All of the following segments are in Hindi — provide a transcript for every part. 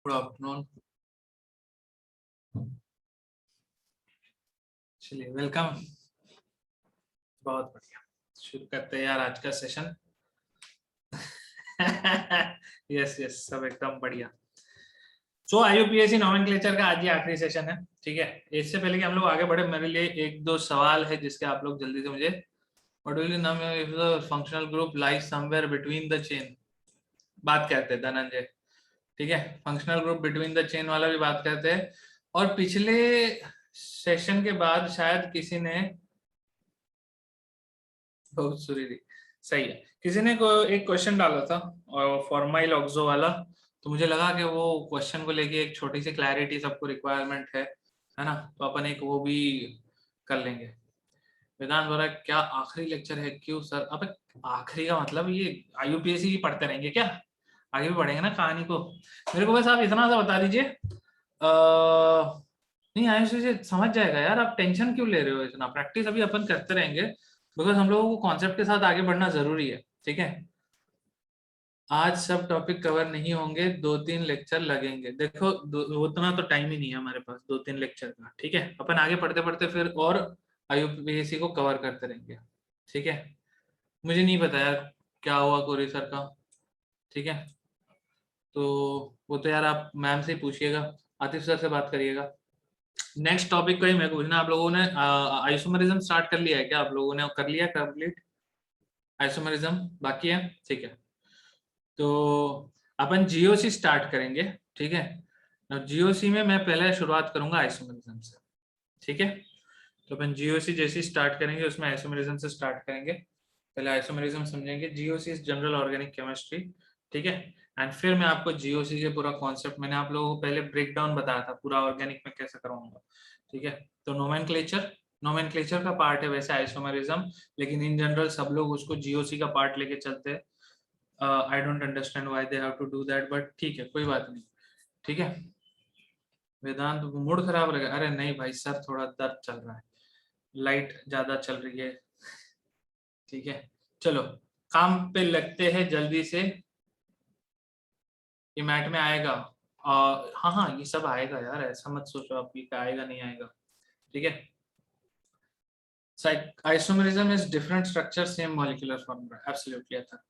Good afternoon. चलिए वेलकम। बहुत बढ़िया, शुरू करते हैं यार आज का सेशन। यस यस, सब एकदम बढ़िया। सो आईयूपीएससी नोमेनक्लेचर का आज ही आखिरी सेशन है, ठीक है। इससे पहले कि हम लोग आगे बढ़े, मेरे लिए एक दो सवाल है जिसके आप लोग जल्दी से मुझे व्हाट विल नाम if the functional group lies somewhere between the chain बात कहते हैं धनंजय, ठीक है। Functional group between the chain वाला भी बात करते हैं। और पिछले सेशन के बाद शायद किसी ने बहुत सुरीली सही है, किसी ने एक क्वेश्चन डाला था और फॉर्माइल ऑक्सो वाला, तो मुझे लगा कि वो क्वेश्चन को लेके एक छोटी सी क्लैरिटी सबको रिक्वायरमेंट है ना, तो अपन एक वो भी कर लेंगे। वेदांत बोला क्या आखिरी लेक्चर है? क्यों सर? अब आखिरी का मतलब ये आईयूपीएससी की पढ़ते रहेंगे क्या? आगे भी बढ़ेंगे ना कहानी को। मेरे को बस आप इतना सा बता दीजिए। नहीं आयुष जी समझ जाएगा यार, आप टेंशन क्यों ले रहे हो? इतना प्रैक्टिस अभी अपन करते रहेंगे, बिकॉज हम लोगों को कॉन्सेप्ट के साथ आगे बढ़ना जरूरी है, ठीक है। आज सब टॉपिक कवर नहीं होंगे, 2-3 लेक्चर लगेंगे। देखो उतना तो टाइम ही नहीं है हमारे पास 2-3 लेक्चर का, ठीक है। अपन आगे पढ़ते पढ़ते फिर और आईयूपीएससी को कवर करते रहेंगे, ठीक है। मुझे नहीं पता यार क्या हुआ कोरी सर का, ठीक है। तो वो तो यार आप मैम से ही पूछिएगा, आतिफ सर से बात करिएगा। नेक्स्ट टॉपिक को ही मैं पूछना, आप लोगों ने आइसोमरिज्म स्टार्ट कर लिया है क्या? आप लोगों ने कर लिया कंप्लीट आइसोमरिज्म? बाकी है, ठीक है। तो अपन जीओसी स्टार्ट करेंगे, ठीक है। जीओसी में मैं पहले शुरुआत करूंगा आइसोमरिज्म से, ठीक है। तो अपन जीओसी जैसे स्टार्ट करेंगे उसमें आइसोमरिज्म से स्टार्ट करेंगे। पहले आइसोमरिज्म समझेंगे, GOC is general organic chemistry, ठीक है। एंड फिर मैं आपको जीओसी के पूरा कॉन्सेप्ट, मैंने आप लोगों को पहले ब्रेक डाउन बताया था पूरा ऑर्गेनिक में कैसे कराऊंगा, ठीक है। तो नोमेनक्लेचर का पार्ट है वैसे आइसोमरिज्म, लेकिन इन जनरल सब लोग उसको जीओसी का पार्ट लेके चलते हैं। I don't understand why they have to do that, but ठीक है, कोई बात नहीं, ठीक है। वेदांत मूड खराब लगा? अरे नहीं भाई सर, थोड़ा दर्द चल रहा है, लाइट ज्यादा चल रही है, ठीक है। चलो काम पे लगते हैं जल्दी से। ये मैट में आएगा, हाँ हाँ ये सब आएगा यार, ऐसा मत सोचो आप कि आएगा नहीं आएगा, ठीक है। Isomerism is different structure same molecular formula, absolutely था,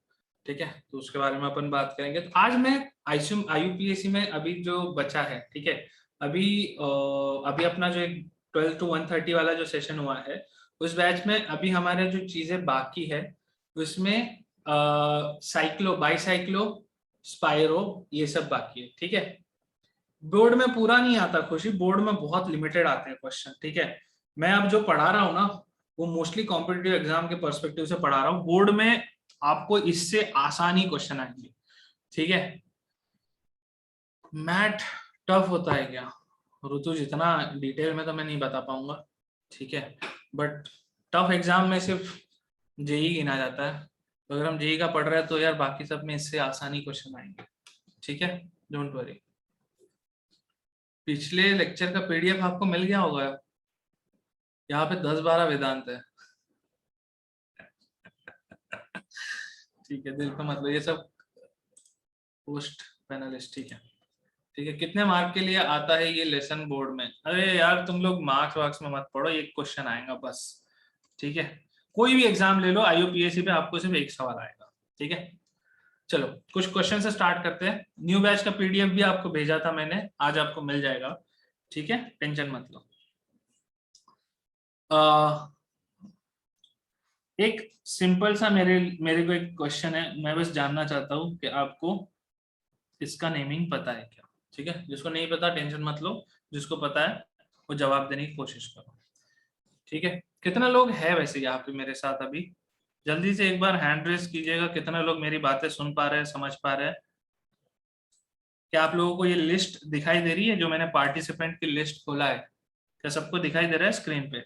ठीक है। तो उसके बारे में अपन बात करेंगे। तो आज मैं आईयूपीएससी में अभी जो बचा है, ठीक है। अभी अभी अपना जो एक 12 to 130 वाला जो सेशन हुआ है, उस बैच में अभी हमारे जो चीजें बाकी है उसमें साइक्लो बाईसाइक्लो स्पायरो ये सब बाकी है, ठीक है। बोर्ड में पूरा नहीं आता खुशी, बोर्ड में बहुत लिमिटेड आते हैं क्वेश्चन, ठीक है। मैं अब जो पढ़ा रहा हूँ ना वो मोस्टली कॉम्पिटिटिव एग्जाम के पर्सपेक्टिव से पढ़ा रहा हूँ। बोर्ड में आपको इससे आसानी क्वेश्चन आएंगे, ठीक है। मैथ टफ होता है क्या ऋतु? जितना डिटेल में तो मैं नहीं बता पाऊंगा, ठीक है। बट टफ एग्जाम में सिर्फ जेई गिना जाता है, तो अगर हम जेई का पढ़ रहे हैं तो यार बाकी सब में इससे आसानी क्वेश्चन आएंगे, ठीक है। Don't worry. पिछले लेक्चर का पीडीएफ आपको मिल गया होगा, यहाँ पे 10-12 वेदांत है। ठीक है, दिल पे मतलब ये सब पोस्ट पैनलिस्ट, ठीक है, ठीक है। कितने मार्क के लिए आता है ये लेसन बोर्ड में? अरे यार तुम लोग मार्क्स वार्क्स में मत पढ़ो, एक क्वेश्चन आएगा बस, ठीक है। कोई भी एग्जाम ले लो आईयूपीएससी पे आपको सिर्फ एक सवाल आएगा, ठीक है। चलो कुछ क्वेश्चन से स्टार्ट करते हैं। न्यू बैच का पीडीएफ भी आपको भेजा था मैंने, आज आपको मिल जाएगा, ठीक है, टेंशन मत लो। एक सिंपल सा मेरे को एक क्वेश्चन है, मैं बस जानना चाहता हूँ कि आपको इसका नेमिंग पता है क्या, ठीक है। जिसको नहीं पता टेंशन मत लो, जिसको पता है वो जवाब देने की कोशिश करो, ठीक है। कितना लोग हैं वैसे यहाँ पे मेरे साथ अभी? जल्दी से एक बार हैंड रेस कीजिएगा, कितना लोग मेरी बातें सुन पा रहे हैं, समझ पा रहे हैं। क्या आप लोगों को ये लिस्ट दिखाई दे रही है? जो मैंने पार्टिसिपेंट की लिस्ट खोला है, क्या सबको दिखाई दे रहा है स्क्रीन पे?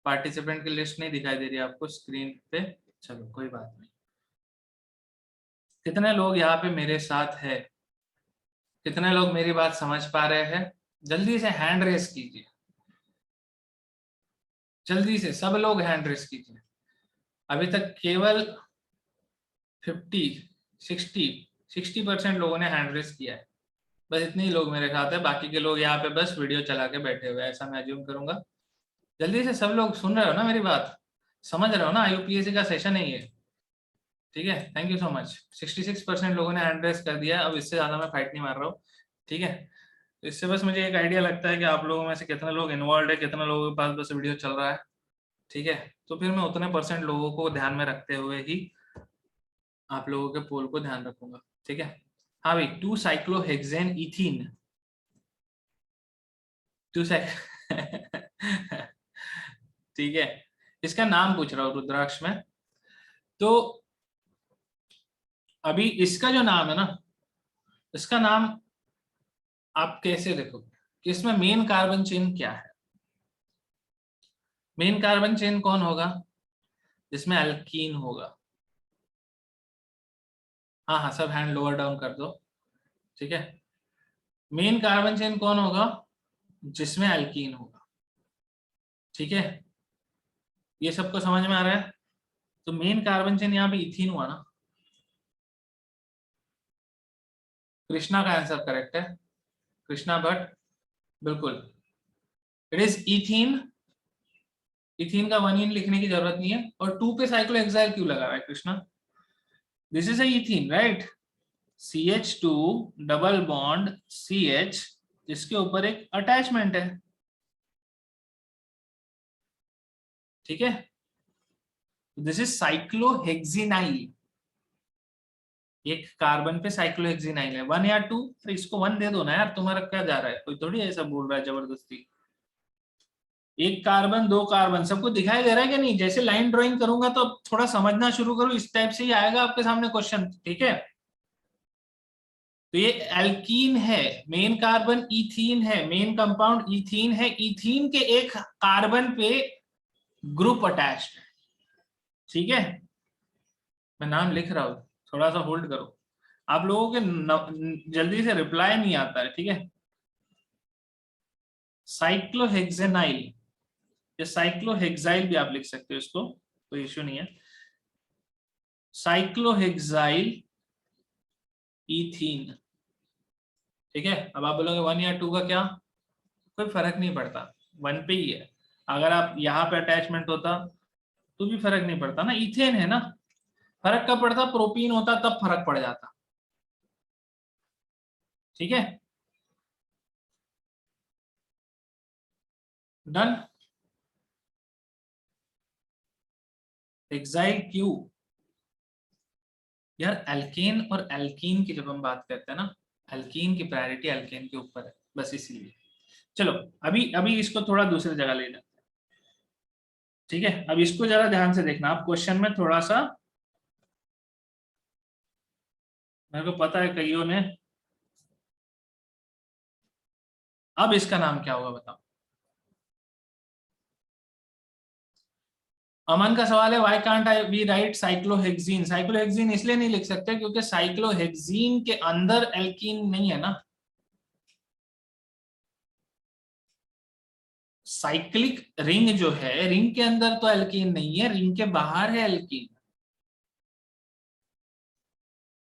पार्टिसिपेंट की लिस्ट नहीं दिखाई दे रही है आपको स्क्रीन पे? चलो कोई बात नहीं। कितने लोग यहाँ पे मेरे साथ है? कितने लोग मेरी बात समझ पा रहे हैं? जल्दी से हैंड रेस कीजिए, जल्दी से सब लोग हैंड रेस कीजिए। अभी तक केवल 50 60% लोगों ने हैंड रेस किया है। बस इतने ही लोग मेरे साथ है, बाकी के लोग यहाँ पे बस वीडियो चला के बैठे हुए हैं, ऐसा मैं अज्यूम करूंगा। जल्दी से सब लोग सुन रहे हो ना मेरी बात, समझ रहे हो ना, यूपीएससी का सेशन है ये, ठीक है। Thank you so much. 66% लोगों ने हैंड रेस कर दिया, अब इससे ज्यादा मैं फाइट नहीं मार रहा हूँ, ठीक है। इससे बस मुझे एक आइडिया लगता है कि आप लोगों में से कितने लोग इन्वॉल्व है, कितने लोगों के पास बस वीडियो चल रहा है, ठीक है। तो फिर मैं उतने % लोगों को ध्यान में रखते हुए ही आप लोगों के पोल को ध्यान रखूंगा, ठीक है। हाँ भाई, 2 साइक्लोहेक्सेन इथीन, 2 ठीक है। इसका नाम पूछ रहा हूँ रुद्राक्ष में। तो अभी इसका जो नाम है ना, इसका नाम आप कैसे देखोगे कि इसमें मेन कार्बन चेन क्या है? मेन कार्बन चेन कौन होगा? जिसमें एल्कीन होगा। हाँ हाँ, सब हैंड लोअर डाउन कर दो, ठीक है। मेन कार्बन चेन कौन होगा? जिसमें एल्कीन होगा, ठीक है। ये सबको समझ में आ रहा है? तो मेन कार्बन चेन यहाँ पे इथीन हुआ ना। कृष्णा का आंसर करेक्ट है, कृष्णा भट्ट, बिल्कुल। It is ethene. इथीन का 1 इन लिखने की जरूरत नहीं है। और 2 पे साइक्लोहेक्साइल क्यों लगा हुआ है Krishna? This is ethene, right. CH2 double bond CH, जिसके ऊपर एक अटैचमेंट है, ठीक है। This is cyclohexenyl. एक कार्बन पे साइक्लोहेक्सिनाइल है, 1 या 2, तो इसको 1 दे दो ना यार, तुम्हारा क्या जा रहा है, कोई थोड़ी ऐसा बोल रहा है जबरदस्ती। एक कार्बन, 2 कार्बन, सबको दिखाई दे रहा है कि नहीं? जैसे लाइन ड्राइंग करूंगा तो थोड़ा समझना शुरू करो, इस टाइप से ही आएगा आपके सामने क्वेश्चन, ठीक है। तो ये एल्कीन है, मेन कार्बन इथीन है, मेन कंपाउंड इथीन है, इथीन के एक कार्बन पे ग्रुप अटैच्ड है, ठीक है। मैं नाम लिख रहा हूं, थोड़ा सा होल्ड करो। आप लोगों के जल्दी से रिप्लाई नहीं आता है, ठीक है। साइक्लोहेक्सेनाइल, या साइक्लोहेक्साइल भी आप लिख सकते हो इसको, कोई इश्यू नहीं है। साइक्लोहेक्साइल इथीन, ठीक है। अब आप बोलोगे 1 या 2 का क्या, कोई फर्क नहीं पड़ता, 1 पे ही है। अगर आप यहाँ पे अटैचमेंट होता तो भी फर्क नहीं पड़ता ना, इथेन है ना। फर्क कब पड़ता? प्रोपीन होता तब फर्क पड़ जाता, ठीक है। डन। एक्साइल क्यू, यार एल्केन और एल्कीन की जब हम बात करते हैं ना, एल्कीन की प्रायोरिटी एल्केन के ऊपर है, बस इसीलिए। चलो, अभी अभी इसको थोड़ा दूसरी जगह ले जाते हैं, ठीक है। अब इसको जरा ध्यान से देखना, आप क्वेश्चन में थोड़ा सा, मेरे को पता है कईयों ने, अब इसका नाम क्या होगा बताओ। अमन का सवाल है, why can't I we write cyclohexene? Cyclohexene इसलिए नहीं लिख सकते क्योंकि साइक्लोहेक्सीन के अंदर एल्कीन नहीं है ना। साइक्लिक रिंग जो है, रिंग के अंदर तो एल्कीन नहीं है, रिंग के बाहर है एल्कीन।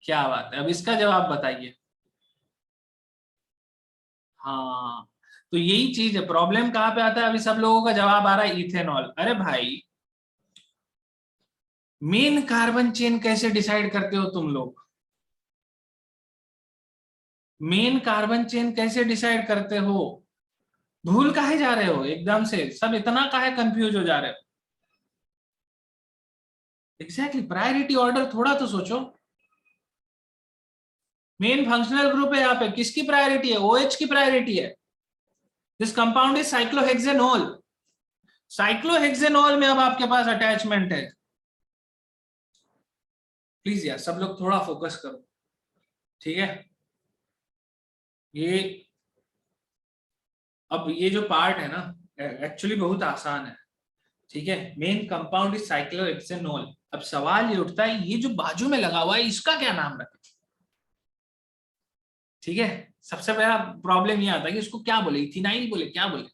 क्या बात है, अब इसका जवाब बताइए। हाँ, तो यही चीज है, प्रॉब्लम कहां पे आता है? अभी सब लोगों का जवाब आ रहा है इथेनॉल। अरे भाई, मेन कार्बन चेन कैसे डिसाइड करते हो तुम लोग? मेन कार्बन चेन कैसे डिसाइड करते हो? भूल काहे जा रहे हो एकदम से, सब इतना काहे कंफ्यूज हो जा रहे हो? एग्जैक्टली, प्रायोरिटी ऑर्डर थोड़ा तो सोचो। मेन फंक्शनल ग्रुप है यहाँ पे, किसकी प्रायोरिटी है? OH की प्रायोरिटी है। This compound is cyclohexanol. Cyclohexanol में अब आपके पास अटैचमेंट है। प्लीज यार सब लोग थोड़ा फोकस करो, ठीक है। ये, अब ये जो पार्ट है ना, एक्चुअली बहुत आसान है, ठीक है। Main compound is cyclohexanol. अब सवाल ये उठता है, ये जो बाजू में लगा हुआ है इसका क्या नाम रखें, ठीक है। सबसे पहला प्रॉब्लम ये आता है कि इसको क्या बोले, इथिनाइल बोले, क्या बोले?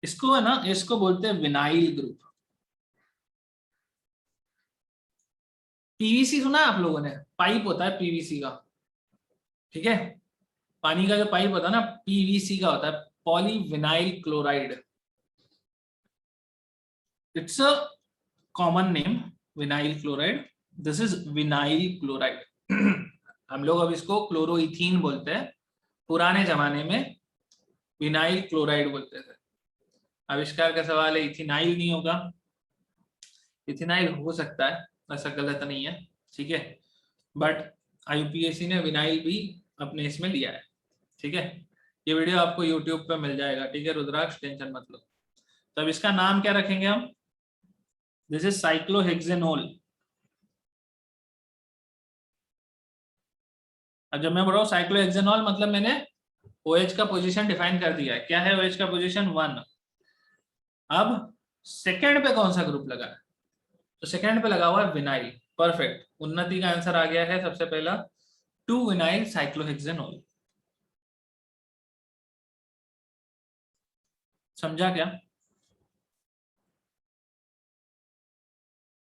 इसको है ना, इसको बोलते हैं विनाइल ग्रुप। पीवीसी सुना है आप लोगों ने? पाइप होता है पीवीसी का, ठीक है, पानी का जो पाइप होता है ना, पीवीसी का होता है, polyvinyl chloride. It's a common name, vinyl chloride. This is vinyl chloride. हम लोग अब इसको क्लोरोइथीन बोलते हैं, पुराने जमाने में विनाइल क्लोराइड बोलते थे। आविष्कार का सवाल है, इथिनाइल नहीं होगा? इथिनाइल हो सकता है, ऐसा गलत नहीं है, ठीक है, बट यूपीएससी ने विनाइल भी अपने इसमें लिया है, ठीक है। ये वीडियो आपको यूट्यूब पे मिल जाएगा, ठीक है रुद्राक्ष, टेंशन मत लो। तो अब इसका नाम क्या रखेंगे हम? This is cyclohexanol. अब जब मैं बोल रहा हूँ साइक्लोहेक्सेनोल, मतलब मैंने OH का पोजीशन डिफाइन कर दिया है। क्या है OH का पोजीशन? 1। अब सेकेंड पे कौन सा ग्रुप लगा है? तो सेकेंड पे लगा हुआ है विनाइल। परफेक्ट, उन्नति का आंसर आ गया है सबसे पहला, 2 विनाइल साइक्लोहेक्सेनोल। समझा क्या?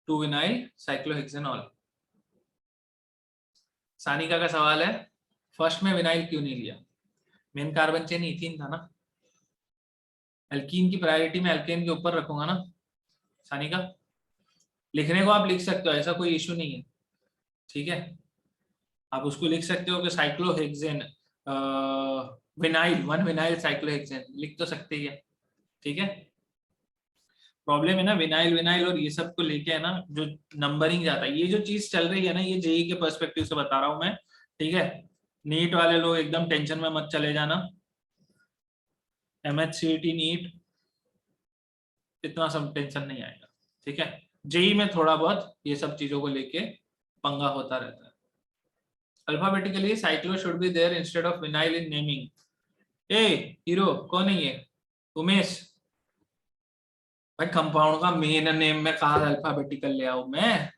2 विनाइल साइक्लोहेक्सेनोल। सानिका का सवाल है, फर्स्ट में विनाइल क्यों नहीं लिया? मेन कार्बन चेन इथीन था ना, एल्कीन की प्रायोरिटी में एल्केन के ऊपर रखूंगा ना। सानिका, लिखने को आप लिख सकते हो, ऐसा कोई इशू नहीं है, ठीक है। आप उसको लिख सकते हो कि साइक्लोहेक्सेन विनाइल, 1 विनाइल साइक्लोहेक्सेन, लिख तो सकते ही है, ठीक है। प्रॉब्लम है ना विनाइल विनाइल और ये सब को लेके, है ना, जो नंबरिंग जाता है, ये जो चीज चल रही है ना, ये जेई के पर्सपेक्टिव से बता रहा हूं मैं, ठीक है। नीट वाले लोग एकदम टेंशन में मत चले जाना, MHCET नीट इतना सब टेंशन नहीं आएगा, ठीक है। जेई में थोड़ा बहुत ये सब चीजों को लेके पंगा होता रहता है। Alphabetically cyclo should be there instead of vinyl in naming. ए हीरो कौन है ये? उमेश भाई, कंपाउंड का मेन नेम में कहा अल्फाबेटिकल ले आऊं मैं?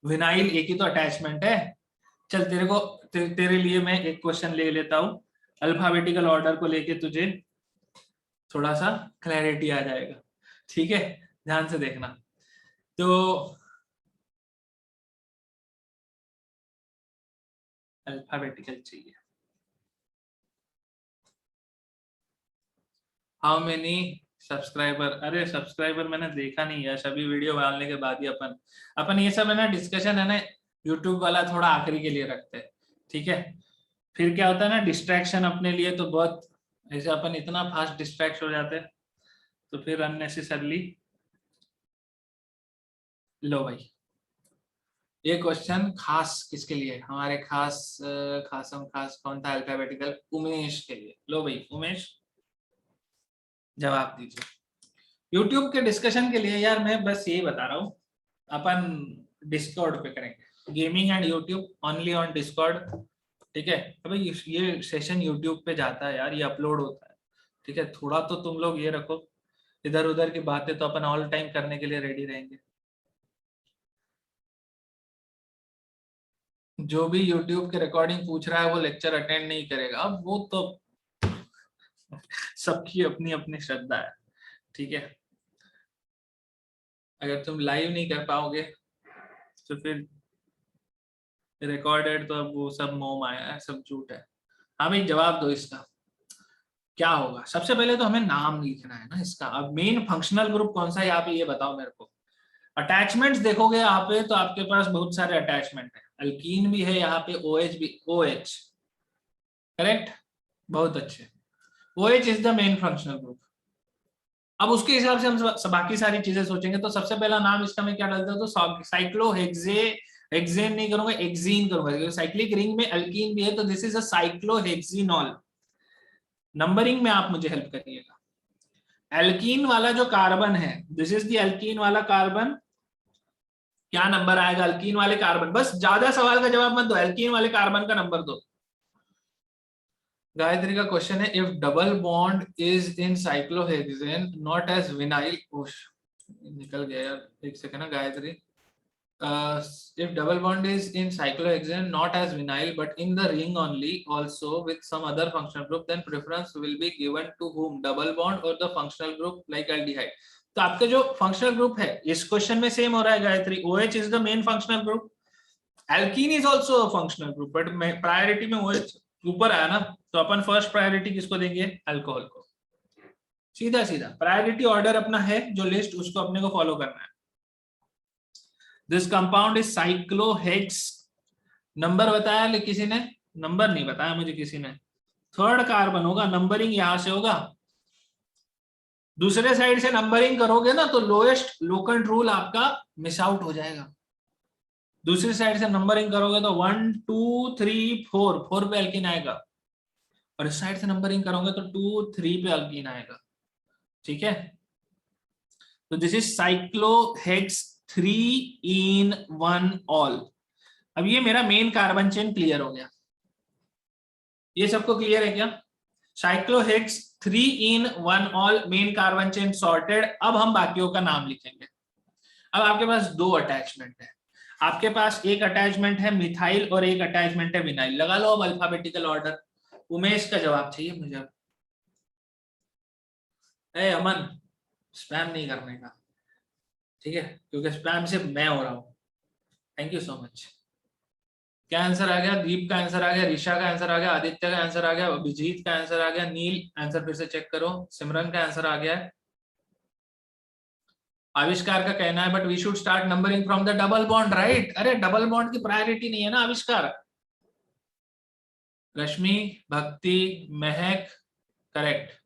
विनाइल एक ही तो अटैचमेंट है। चल तेरे को तेरे लिए मैं एक क्वेश्चन ले लेता हूं, अल्फाबेटिकल ऑर्डर को लेके तुझे थोड़ा सा क्लैरिटी आ जाएगा, ठीक है, ध्यान से देखना। तो अल्फाबेटिकल चाहिए। How many subscriber? अरे सब्सक्राइबर मैंने देखा नहीं है, सभी वीडियो डालने के बाद ही अपन ये सब है ना, डिस्कशन है ना, यूट्यूब वाला थोड़ा आखिरी के लिए रखते हैं, ठीक है। फिर क्या होता है ना, डिस्ट्रैक्शन अपने लिए तो बहुत, ऐसे अपन इतना फास्ट डिस्ट्रैक्ट हो जाते हैं, तो फिर अननेसेसरली। लो भाई, ये क्वेश्चन खास किसके लिए? हमारे खास खासम खास कौन था अल्फाबेटिकल? उमेश के लिए। लो भाई उमेश, जवाब दीजिए। यूट्यूब के डिस्कशन के लिए यार मैं बस यही बता रहा हूँ, अपन डिस्कॉर्ड पे करेंगे, gaming and YouTube only on Discord, ठीक है। अबे ये सेशन यूट्यूब पे जाता है यार, ये अपलोड होता है, ठीक है। थोड़ा तो तुम लोग ये रखो, इधर उधर की बातें तो अपन ऑल टाइम करने के लिए रेडी रहेंगे। जो भी यूट्यूब के रिकॉर्डिंग पूछ रहा है वो लेक्चर अटेंड नहीं करेगा, अब वो तो सबकी अपनी अपनी श्रद्धा है, ठीक है। अगर तुम लाइव नहीं कर पाओगे तो फिर रिकॉर्डेड तो अब वो सब मोह माया है, सब झूठ है। हाँ भाई, जवाब दो इसका, क्या होगा? सबसे पहले तो हमें नाम लिखना है ना इसका। अब मेन फंक्शनल ग्रुप कौन सा है यहाँ पे, ये बताओ मेरे को। अटैचमेंट्स देखोगे यहाँ पे तो आपके पास बहुत सारे अटैचमेंट है, अल्कीन भी है यहाँ पे, OH भी, OH करेक्ट, बहुत अच्छे। OH is the main functional group. अब उसके हिसाब से हम बाकी सारी चीजें सोचेंगे, तो सबसे पहला नाम इसका मैं क्या डालता हूँ, तो साइक्लोहेक्से, हेक्सेन नहीं करूंगा, एक्जीन करूंगा, क्योंकि साइक्लिक रिंग में अल्कीन भी है, तो दिस इज अ साइक्लोहेक्सिनॉल। नंबरिंग में आप मुझे हेल्प करिएगा। एल्कीन वाला जो कार्बन है, दिस इज द एल्कीन वाला कार्बन, क्या नंबर आएगा अल्कीन वाले कार्बन? बस ज्यादा सवाल का जवाब मत दो, एल्कीन वाले कार्बन का नंबर दो। गायत्री का क्वेश्चन है, if double bond is in cyclohexane not as vinyl, निकल गया यार, एक सेकंड ना Gayatri. If double bond is in cyclohexane not as vinyl but in the ring only also with some other functional group, then preference will be given to whom, double bond or the functional group like aldehyde? तो आपके जो फंक्शनल ग्रुप है इस क्वेश्चन में सेम हो रहा है Gayatri, OH is the main functional group, alkene is also functional group, but priority में वो ऊपर आया ना, तो अपन फर्स्ट प्रायोरिटी किसको देंगे? अल्कोहल को। सीधा सीधा प्रायोरिटी ऑर्डर अपना है जो लिस्ट, उसको अपने को फॉलो करना है। दिस कंपाउंड इज साइक्लोहेक्स, नंबर बताया किसी ने? नंबर नहीं बताया मुझे किसी ने। थर्ड कार्बन होगा, नंबरिंग यहां से होगा। दूसरे साइड से नंबरिंग करोगे ना तो लोएस्ट लोकेंट रूल आपका मिस आउट हो जाएगा। दूसरी साइड से नंबरिंग करोगे तो 1 2 3 4, 4 पे अल्कीन आएगा, और इस साइड से नंबरिंग करोगे तो 2 3 पे अल्कीन आएगा। ठीक है, तो दिस इज साइक्लोहेक्स 3 in 1 ऑल। अब ये मेरा मेन कार्बन चेन क्लियर हो गया। ये सबको क्लियर है क्या? साइक्लोहेक्स 3 in 1 all main carbon chain sorted. अब हम बाकियों का नाम लिखेंगे। अब आपके पास दो अटैचमेंट है, आपके पास एक अटैचमेंट है मिथाइल और एक अटैचमेंट है विनाइल। लगा लो अब अल्फाबेटिकल ऑर्डर। उमेश का जवाब चाहिए मुझे। ए अमन, स्पैम नहीं करने का, ठीक है, क्योंकि स्पैम से मैं हो रहा हूं। Thank you so much. क्या आंसर आ गया? दीप का आंसर आ गया, ऋषा का आंसर आ गया, आदित्य का आंसर आ गया, अभिजीत का आंसर आ गया, नील आंसर फिर से चेक करो, सिमरन का आंसर आ गया है। आविष्कार का कहना है but we should start numbering from the double bond, right? अरे डबल बॉन्ड की प्रायोरिटी नहीं है ना आविष्कार। रश्मि, भक्ति, महक करेक्ट।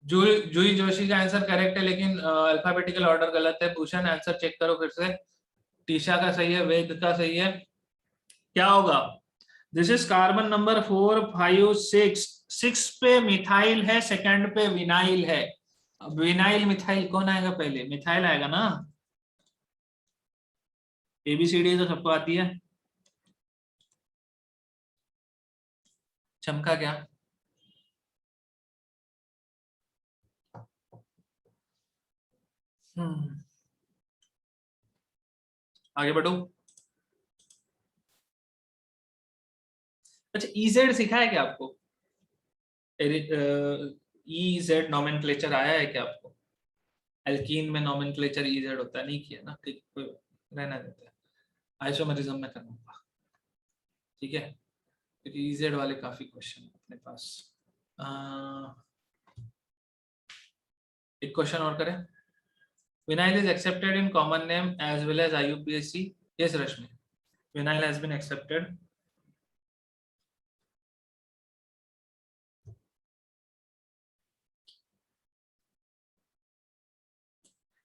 जूही जोशी का आंसर करेक्ट है, लेकिन अल्फाबेटिकल ऑर्डर गलत है। भूषण आंसर चेक करो फिर से। टीशा का सही है, वेद का सही है। क्या होगा? This is carbon number 4 5 6। 6 पे मिथाइल है, सेकंड पे विनाइल है। अब विनाइल मिथाइल कौन आएगा पहले? मिथाइल आएगा ना। एबीसीडी तो सबको आती है। चमका क्या? आगे बढ़ो। अच्छा, इजेड सिखा है क्या आपको? इजेड नॉमेनक्लेचर आया है क्या आपको? एल्कीन में नॉमेनक्लेचर इजेड होता है, नहीं किया ना? ठीक, रहना देता है। आइसोमेरिज्म में करूंगा, ठीक है, क्योंकि इजेड वाले काफी क्वेश्चन अपने पास। एक क्वेश्चन और करें। Vinyl is accepted in common name as well as IUPAC। Yes Rashmi, vinyl has been accepted.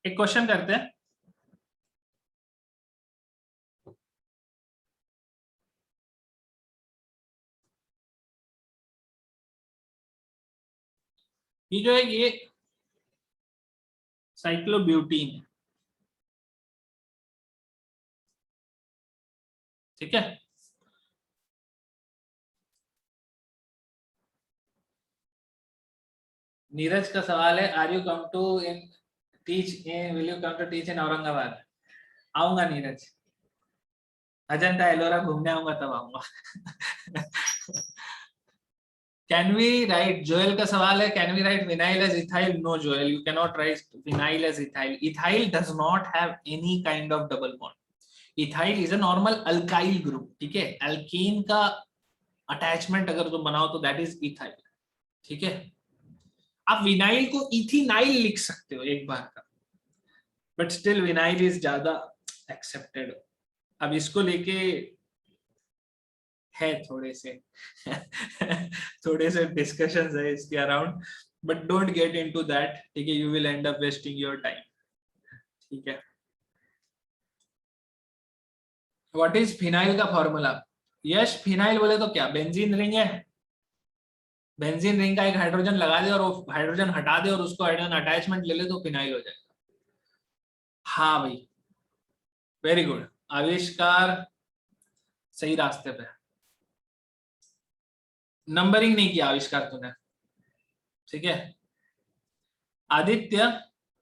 एक क्वेश्चन करते हैं। ये जो है ये साइक्लोब्यूटीन है, ठीक है। नीरज का सवाल है, are you come to in teach in will you come to teach in Aurangabad? आऊंगा नीरज, अजंता एलोरा घूमने आऊंगा तब आऊंगा। कैन वी राइट, जोएल का सवाल है, can we write vinyl as ethyl? No Joel, you can not write vinyl as ethyl. Ethyl does not have any kind of double bond. Ethyl is a normal alkyl group, ठीक है। अल्कीन का अटैचमेंट अगर तुम बनाओ तो दैट इज इथाइल, ठीक है। आप विनाइल को इथिनाइल लिख सकते हो एक बार का, बट स्टिल विनाइल इज ज्यादा एक्सेप्टेड। अब इसको लेके है थोड़े से थोड़े से डिस्कशंस है इसके around, but don't get into that, ठीक है, you will and up wasting your time, ठीक है। व्हाट इज फिनाइल का फॉर्मूला? यस, फिनाइल बोले तो क्या बेंजीन रिंग है? बेंजीन रिंग का एक हाइड्रोजन लगा दे और वो हाइड्रोजन हटा दे और उसको हाइड्रोजन अटैचमेंट ले ले तो फिनाइल हो जाएगा। हाँ भाई, वेरी गुड आविष्कार, सही रास्ते पे। नंबरिंग नहीं किया आविष्कार तूने, ठीक है। आदित्य,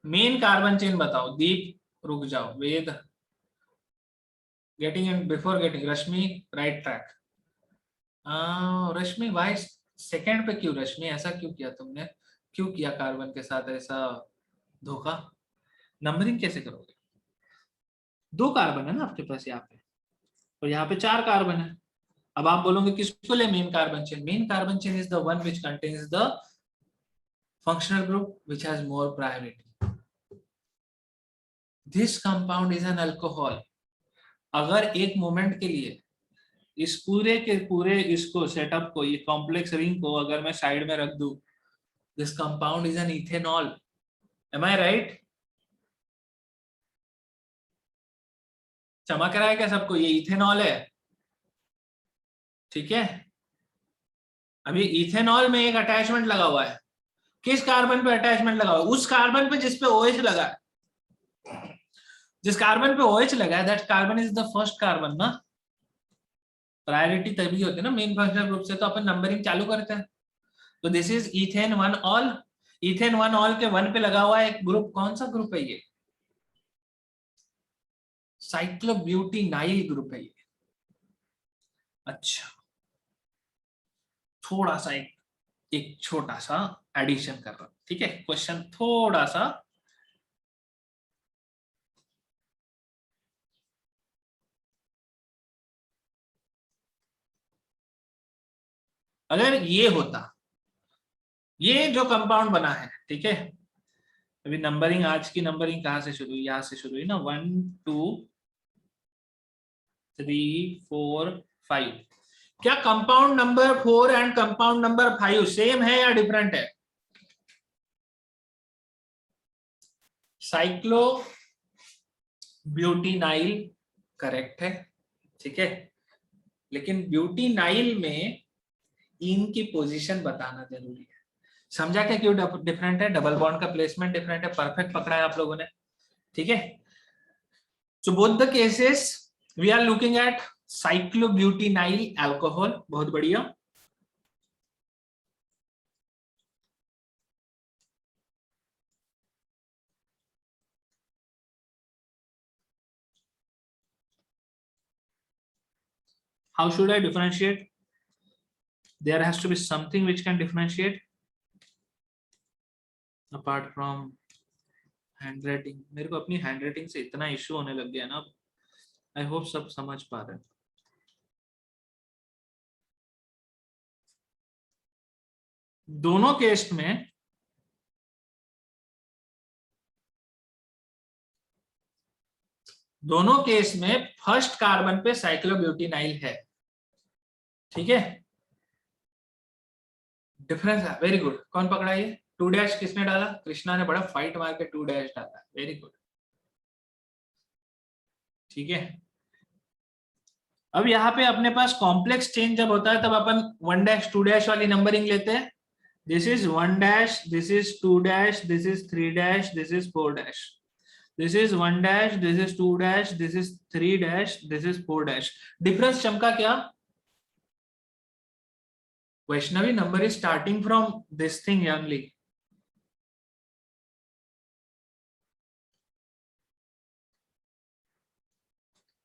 मेन कार्बन चेन बताओ। दीप रुक जाओ, Ved getting in before getting, Rashmi right track. Rashmi Y second पे क्यों? रश्मि ऐसा क्यों किया तुमने? क्यों किया कार्बन के साथ ऐसा धोखा? नंबरिंग कैसे करोगे? दो कार्बन है ना आपके पास यहाँ पे, और यहाँ पे 4 कार्बन है। अब आप बोलोगे किसको ले main carbon chain? Main carbon chain is the one which contains the functional group which has more priority. This compound is an alcohol. अगर एक मोमेंट के लिए इस पूरे के पूरे इसको सेटअप को, ये कॉम्प्लेक्स रिंग को अगर मैं साइड में रख दूं, this compound is an ethanol. Am I right? चमक रहा है क्या सबको? ये इथेनॉल है, ठीक है। अभी इथेनॉल में एक अटैचमेंट लगा हुआ है। किस कार्बन पे अटैचमेंट लगा हुआ है? उस कार्बन पे जिस पे OH लगा है। जिस कार्बन पे OH लगा है that carbon is the first carbon ना। प्रायोरिटी तभी होती है ना मेन फंक्शनल ग्रुप से, तो अपन नंबरिंग चालू करते हैं। तो this is ethane 1 all. Ethane 1 all के 1 पे लगा हुआ है एक ग्रुप। कौन सा ग्रुप है ये? साइक्लोब्यूटेनाइल ग्रुप है ये। अच्छा, थोड़ा सा एक छोटा सा एडिशन कर रहा हूं, ठीक है। क्वेश्चन थोड़ा सा, अगर ये होता, ये जो कंपाउंड बना है, ठीक है। अभी नंबरिंग, आज की नंबरिंग कहां से शुरू हुई? यहां से शुरू हुई ना, 1 2 3 4 5। क्या compound number 4 and compound number 5 same है या डिफरेंट है? साइक्लो ब्यूटीनाइल करेक्ट है, ठीक है। लेकिन ब्यूटीनाइल में इनकी पोजीशन बताना जरूरी है। समझा क्या क्यों डिफरेंट है? डबल बॉन्ड का प्लेसमेंट डिफरेंट है। परफेक्ट पकड़ा है आप लोगों ने, ठीक है। So both the cases we are looking at cyclobutenyl alcohol. बहुत बढ़िया। How should I differentiate? There has to be something which can differentiate apart from handwriting. मेरे को अपनी हैंडराइटिंग से इतना इश्यू होने लग गया ना, आई होप सब समझ पा रहे हैं। दोनों केस में फर्स्ट कार्बन पे साइक्लोब्यूटेनाइल है, ठीक है। डिफरेंस है, वेरी गुड। कौन पकड़ा ये? 2 डैश किसने डाला? कृष्णा ने बड़ा फाइट मार के 2 डैश डाला, वेरी गुड, ठीक है। अब यहाँ पे अपने पास कॉम्प्लेक्स चेंज जब होता है तब अपन 1 डैश 2 डैश वाली नंबरिंग लेते हैं। This is 1 dash, this is 2 dash, this is 3 dash, this is 4 dash. This is 1 dash, this is 2 dash, this is 3 dash, this is 4 dash. Difference चमका क्या? Vaishnavi, number is starting from this thing यंगली।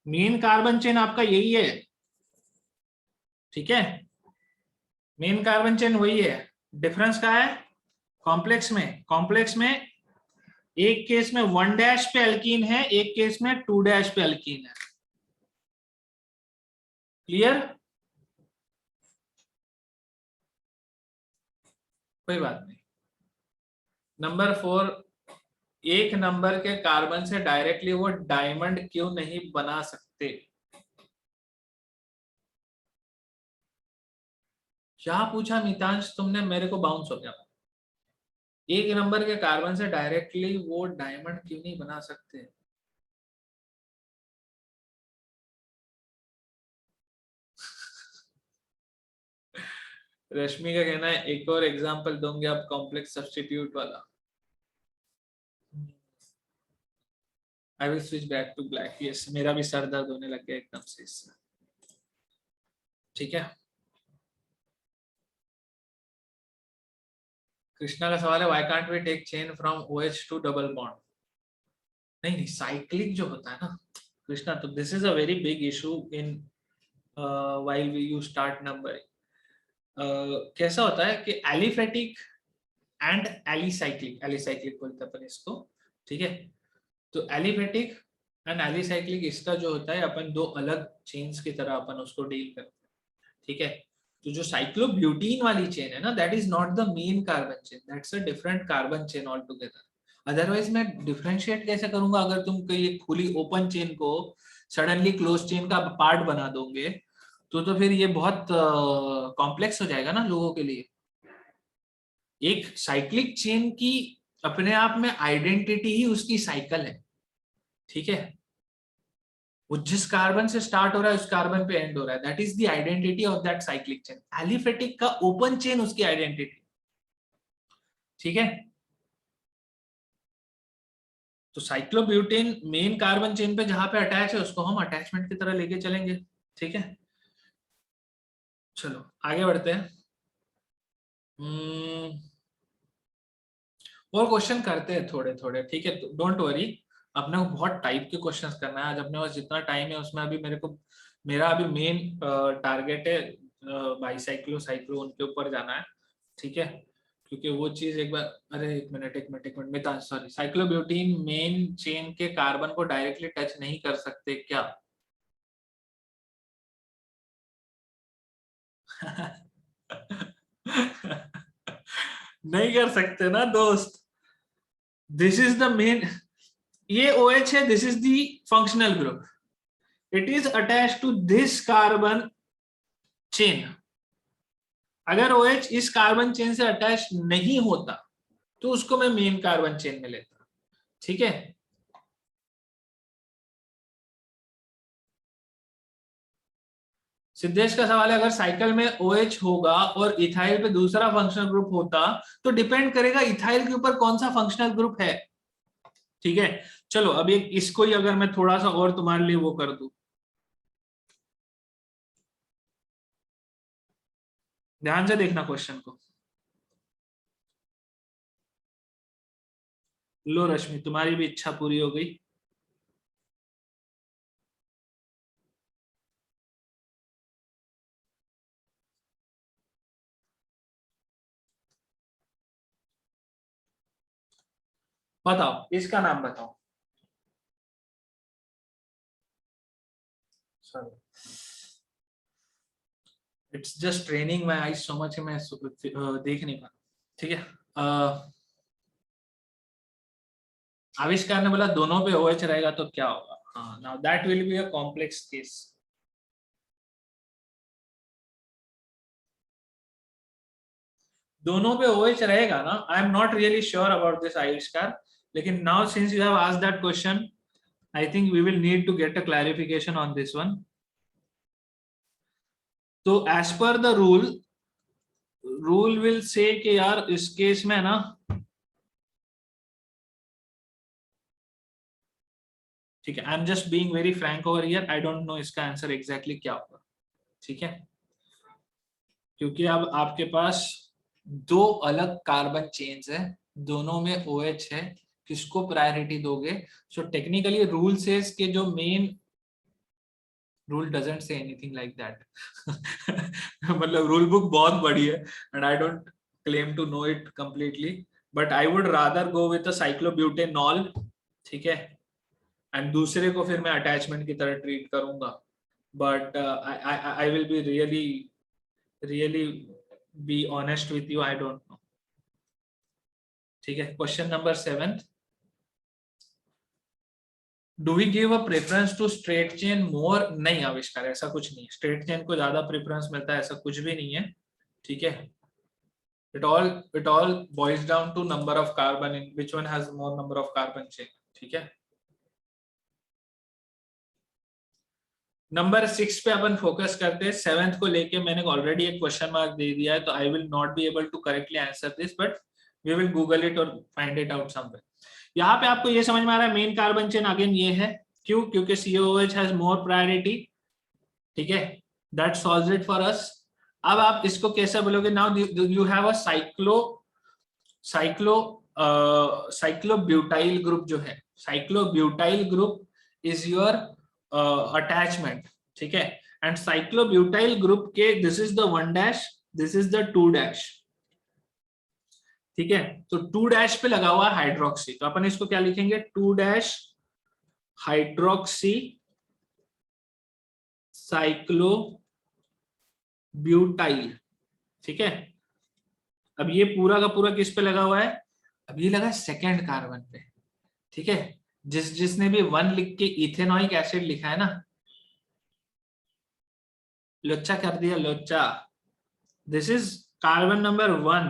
मेन कार्बन चेन आपका यही है, ठीक है। मेन कार्बन चेन वही है। डिफरेंस क्या है? कॉम्प्लेक्स में एक केस में 1 डैश पे अल्कीन है, एक केस में 2 डैश पे अल्कीन है। क्लियर? कोई बात नहीं। नंबर 4, एक नंबर के कार्बन से डायरेक्टली वो डायमंड क्यों नहीं बना सकते? क्या पूछा मितांश तुमने? मेरे को बाउंस हो गया। एक नंबर के कार्बन से डायरेक्टली वो डायमंड क्यों नहीं बना सकते? रश्मि का कहना है एक और एग्जांपल दूंगे आप कॉम्प्लेक्स सब्स्टिट्यूट वाला। I will switch back to black. Yes, मेरा भी सर दर्द होने लग गया एकदम से इससे, ठीक है। कृष्णा का सवाल है why can't we take chain from OH to double bond? नहीं नहीं, साइक्लिक जो होता है ना कृष्णा, तो this is a very big issue in while we you start numbering. कैसा होता है कि एलिफेटिक एंड एलिसाइक्लिक, एलिसाइक्लिक बोलते हैं अपन इसको, ठीक है। तो एलिफेटिक एंड एलिसाइक्लिक इसका जो होता है अपन दो अलग चेन्स की तरह अपन उसको डील करते हैं, ठीक है। तो जो साइक्लोब्यूटीन वाली चेन है ना, that is not the main carbon chain, that's a different carbon chain all together. Otherwise मैं डिफरेंशिएट कैसे करूंगा अगर तुम कोई एक खुली ओपन चेन को सडनली क्लोज चेन का पार्ट बना दोगे, तो फिर ये बहुत कॉम्प्लेक्स हो जाएगा ना लोगों के लिए। एक साइक्लिक चेन की अपने आप में आइडेंटिटी ही उसकी साइकिल है, ठीक है। वो जिस कार्बन से स्टार्ट हो रहा है उस कार्बन पे एंड हो रहा है, that is the identity of that cyclic chain. Aliphatic का ओपन चेन उसकी आइडेंटिटी, ठीक है। तो साइक्लोब्यूटेन मेन कार्बन चेन पे जहां पे अटैच है उसको हम अटैचमेंट की तरह लेके चलेंगे, ठीक है। चलो आगे बढ़ते हैं। और क्वेश्चन करते हैं थोड़े थोड़े, ठीक है, डोंट वरी। अपने को बहुत टाइप के क्वेश्चंस करना है आज, अपने पास जितना टाइम है उसमें अभी मेरा अभी मेन टारगेट है बाईसाइक्लो साइक्लो उनके ऊपर जाना है, ठीक है। क्योंकि वो चीज एक बार, अरे एक मिनट मैं सॉरी, साइक्लोब्यूटीन मेन चेन के कार्बन को डायरेक्टली टच नहीं कर सकते क्या? नहीं कर सकते ना दोस्त। दिस इज द मेन, ये OH है, this is the functional group, it is attached to this carbon chain. अगर OH इस कार्बन चेन से अटैच नहीं होता तो उसको मैं मेन कार्बन चेन में लेता, ठीक है। सिद्धेश का सवाल है अगर साइकिल में OH होगा और इथाइल पे दूसरा फंक्शनल ग्रुप होता तो डिपेंड करेगा इथाइल के ऊपर कौन सा फंक्शनल ग्रुप है, ठीक है। चलो अब एक इसको ही अगर मैं थोड़ा सा और तुम्हारे लिए वो कर दूं, ध्यान से देखना क्वेश्चन को। लो रश्मि, तुम्हारी भी इच्छा पूरी हो गई। बताओ इसका नाम बताओ। Sorry, it's just training my eyes so much, मैं देख नहीं पा रहा, ठीक है। आविष्कार ने बोला दोनों पे OH रहेगा तो क्या होगा? हाँ, now that will be a complex case. दोनों पे OH रहेगा ना, I am not really sure about this Avishkar, लेकिन now since you have asked that question, I think we will need to get a clarification on this one. तो as per the rule will say कि यार इस केस में ना, ठीक है, I am just being very frank over here, I don't no इसका आंसर एग्जैक्टली क्या होगा, ठीक है। क्योंकि अब आपके पास दो अलग कार्बन चेन्स है, दोनों में OH है, किसको प्रायोरिटी दोगे? सो टेक्निकली रूल सेज के जो main, rule doesn't say anything like that. मतलब रूल बुक बहुत बड़ी है and I don't claim to know it completely, but I would rather go with cyclobutanol, ठीक है। एंड दूसरे को फिर मैं अटैचमेंट की तरह ट्रीट करूंगा, but I will be really be honest with you, I don't know, ठीक है। Question number 7, do we give a preference to straight chain more? नहीं आविष्कार, ऐसा कुछ नहीं है, स्ट्रेट चेन को ज्यादा प्रेफरेंस मिलता है ऐसा कुछ भी नहीं है, ठीक है। It all boils down to number of carbon in which one has more number of carbon chain, ठीक है। नंबर 6 पे अपन फोकस करते हैं, 7th को लेके मैंने ऑलरेडी एक क्वेश्चन मार्क दे दिया है, तो I will not be able to correctly answer this, but we will Google it और फाइंड इट आउट समवेयर। यहाँ पे आपको ये समझ में आ रहा है मेन कार्बन चेन अगेन ये है, क्यों? क्योंकि COOH हैज मोर प्रायोरिटी, ठीक है। That solves it for us. अब आप इसको कैसे बोलोगे? Now you have a cyclo साइक्लोब्यूटाइल group जो है, साइक्लोब्यूटाइल ग्रुप इज योर अटैचमेंट, ठीक है। एंड साइक्लोब्यूटाइल ग्रुप के this is the 1 dash, this is the 2 dash, ठीक है। तो 2 डैश पे लगा हुआ हाइड्रोक्सी, तो अपन इसको क्या लिखेंगे? 2 डैश हाइड्रोक्सी साइक्लोब्यूटाइल। ठीक है, अब ये पूरा का पूरा किस पे लगा हुआ है? अब ये लगा सेकेंड कार्बन पे। ठीक है, जिसने भी 1 लिख के इथेनॉइक एसिड लिखा है ना, लोचा कर दिया लोचा। This is carbon number 1,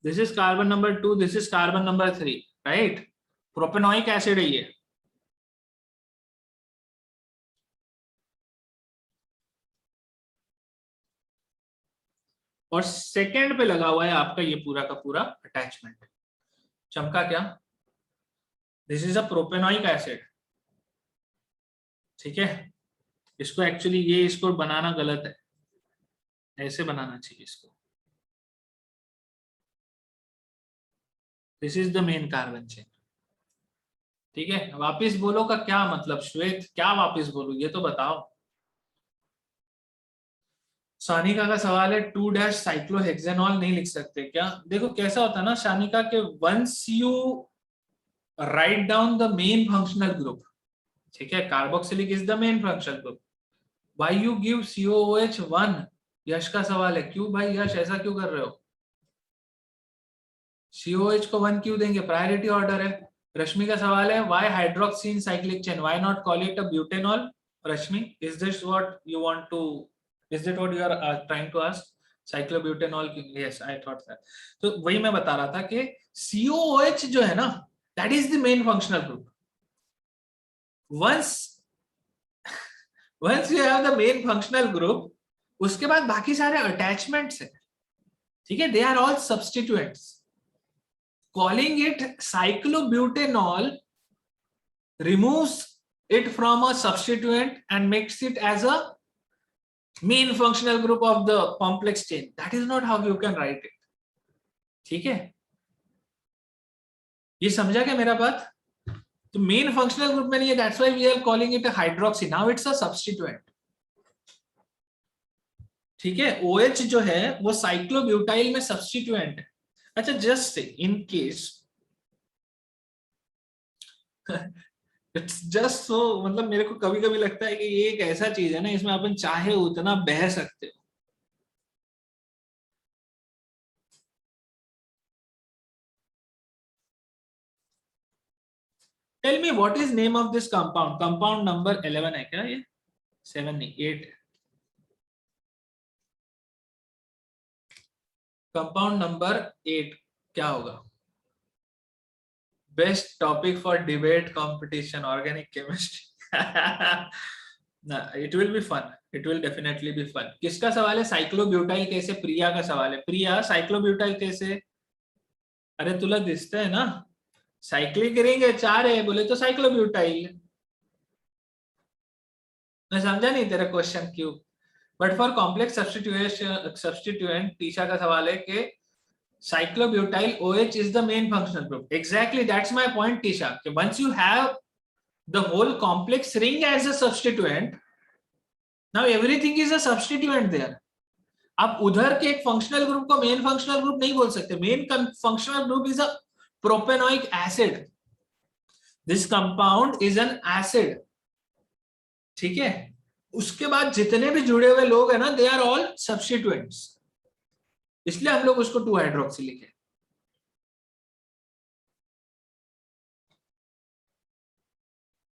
this is carbon number 2, this is carbon number 3, right? Propanoic acid है ये। और सेकेंड पे लगा हुआ है आपका ये पूरा का पूरा अटैचमेंट। चमका क्या? This is a propanoic acid. ठीक है, इसको एक्चुअली ये इसको बनाना गलत है, ऐसे बनाना चाहिए इसको। This is the main carbon chain. ठीक है, वापिस बोलो का क्या मतलब श्वेत, क्या वापिस बोलो ये तो बताओ। शानिका का सवाल है 2 साइक्लोहेक्सेनॉल नहीं लिख सकते क्या? देखो कैसा होता है ना शानिका के, once you write down the main functional group, ठीक है, carboxylic is the main functional group, why you give COOH1? Yash का सवाल है, क्यों भाई यश ऐसा क्यों कर रहे हो? COH को 1 क्यों देंगे? प्रायोरिटी ऑर्डर है। रश्मि का सवाल है why hydroxine cyclic chain, why not call it a butanol? Rashmi, is this what you want to, is that what you are trying to ask? Cyclobutanol, yes I thought that. तो वही मैं बता रहा था कि COOH जो है ना, that is the main functional group. Once you have the main functional group, उसके बाद बाकी सारे अटैचमेंट्स है। ठीक है, they are all substituents. Calling it cyclobutanol removes it from a substituent and makes it as a main functional group of the complex chain. That is not how you can write it. ठीक है, ये समझा क्या मेरा बात? तो मेन फंक्शनल ग्रुप में नहीं है, that's why we are calling it a hydroxy. Now it's a substituent. ठीक है, OH जो है वो साइक्लोब्यूटाइल में सब्स्टिट्यूएंट है। अच्छा, just in case it's just so, मतलब मेरे को कभी कभी लगता है कि ये एक ऐसा चीज है ना, इसमें अपन चाहे उतना बह सकते हो। Tell me what is name of this compound? Compound number 11 है क्या ये? 7 नहीं, 8 है। कंपाउंड नंबर 8 क्या होगा? Best topic for debate competition, organic chemistry. It will be fun, it will definitely be fun. किसका सवाल है? साइक्लोब्यूटाइल कैसे? प्रिया का सवाल है। प्रिया, साइक्लोब्यूटाइल कैसे? अरे तुला दिसतंय ना, साइक्लिक रिंग है, 4 है, बोले तो साइक्लोब्यूटाइल। मैं समझा नहीं तेरा क्वेश्चन क्यों, but for complex substituent Trisha का सवाल है कि साइक्लोब्यूटाइल OH is the main functional group. Exactly, that's my point, Tisha. Once you have the whole complex ring as a substituent, now everything is a substituent there. आप उधर के एक फंक्शनल ग्रुप को मेन फंक्शनल ग्रुप नहीं बोल सकते। Main functional group is a propanoic acid. This compound is an acid. ठीक है, उसके बाद जितने भी जुड़े हुए लोग हैं ना, दे आर ऑल सब्स्टिट्यूएंट्स, इसलिए हम लोग उसको 2 हाइड्रोक्सी लिखे।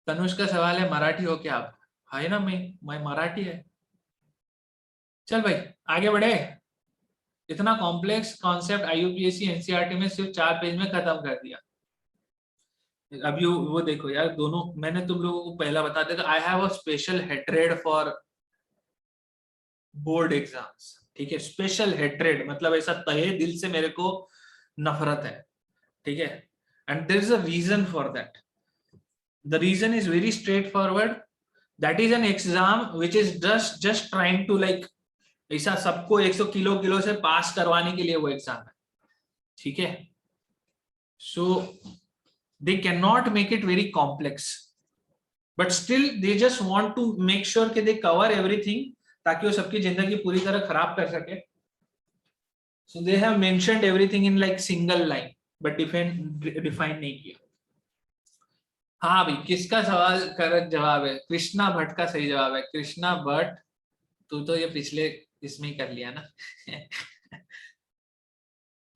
तनुष का सवाल है मराठी हो क्या आप? है ना, मैं मराठी है। चल भाई आगे बढ़े। इतना कॉम्प्लेक्स कॉन्सेप्ट IUPAC NCERT में सिर्फ 4 पेज में खत्म कर दिया। अब यू वो देखो यार, दोनों मैंने तुम लोगों को पहला बता दिया था, I have a special hatred for board exams. ठीक है, स्पेशल हेट्रेड मतलब ऐसा तहे दिल से मेरे को नफरत है। ठीक है, and there is a reason for that. The reason is very straight forward, that is an exam which is just trying to like, ऐसा सबको 100 किलो से पास करवाने के लिए वो एग्जाम है। ठीक है, so they can not make it very complex, but still they just want to make sure कि दे कवर एवरीथिंग, ताकि वो सबकी जिंदगी पूरी तरह खराब कर सके। So they have mentioned everything in like single line, but define नहीं किया। हाँ भाई, किसका सवाल करेक्ट जवाब है? कृष्णा भट्ट का सही जवाब है। कृष्णा भट्ट, तू तो ये पिछले इसमें ही कर लिया ना।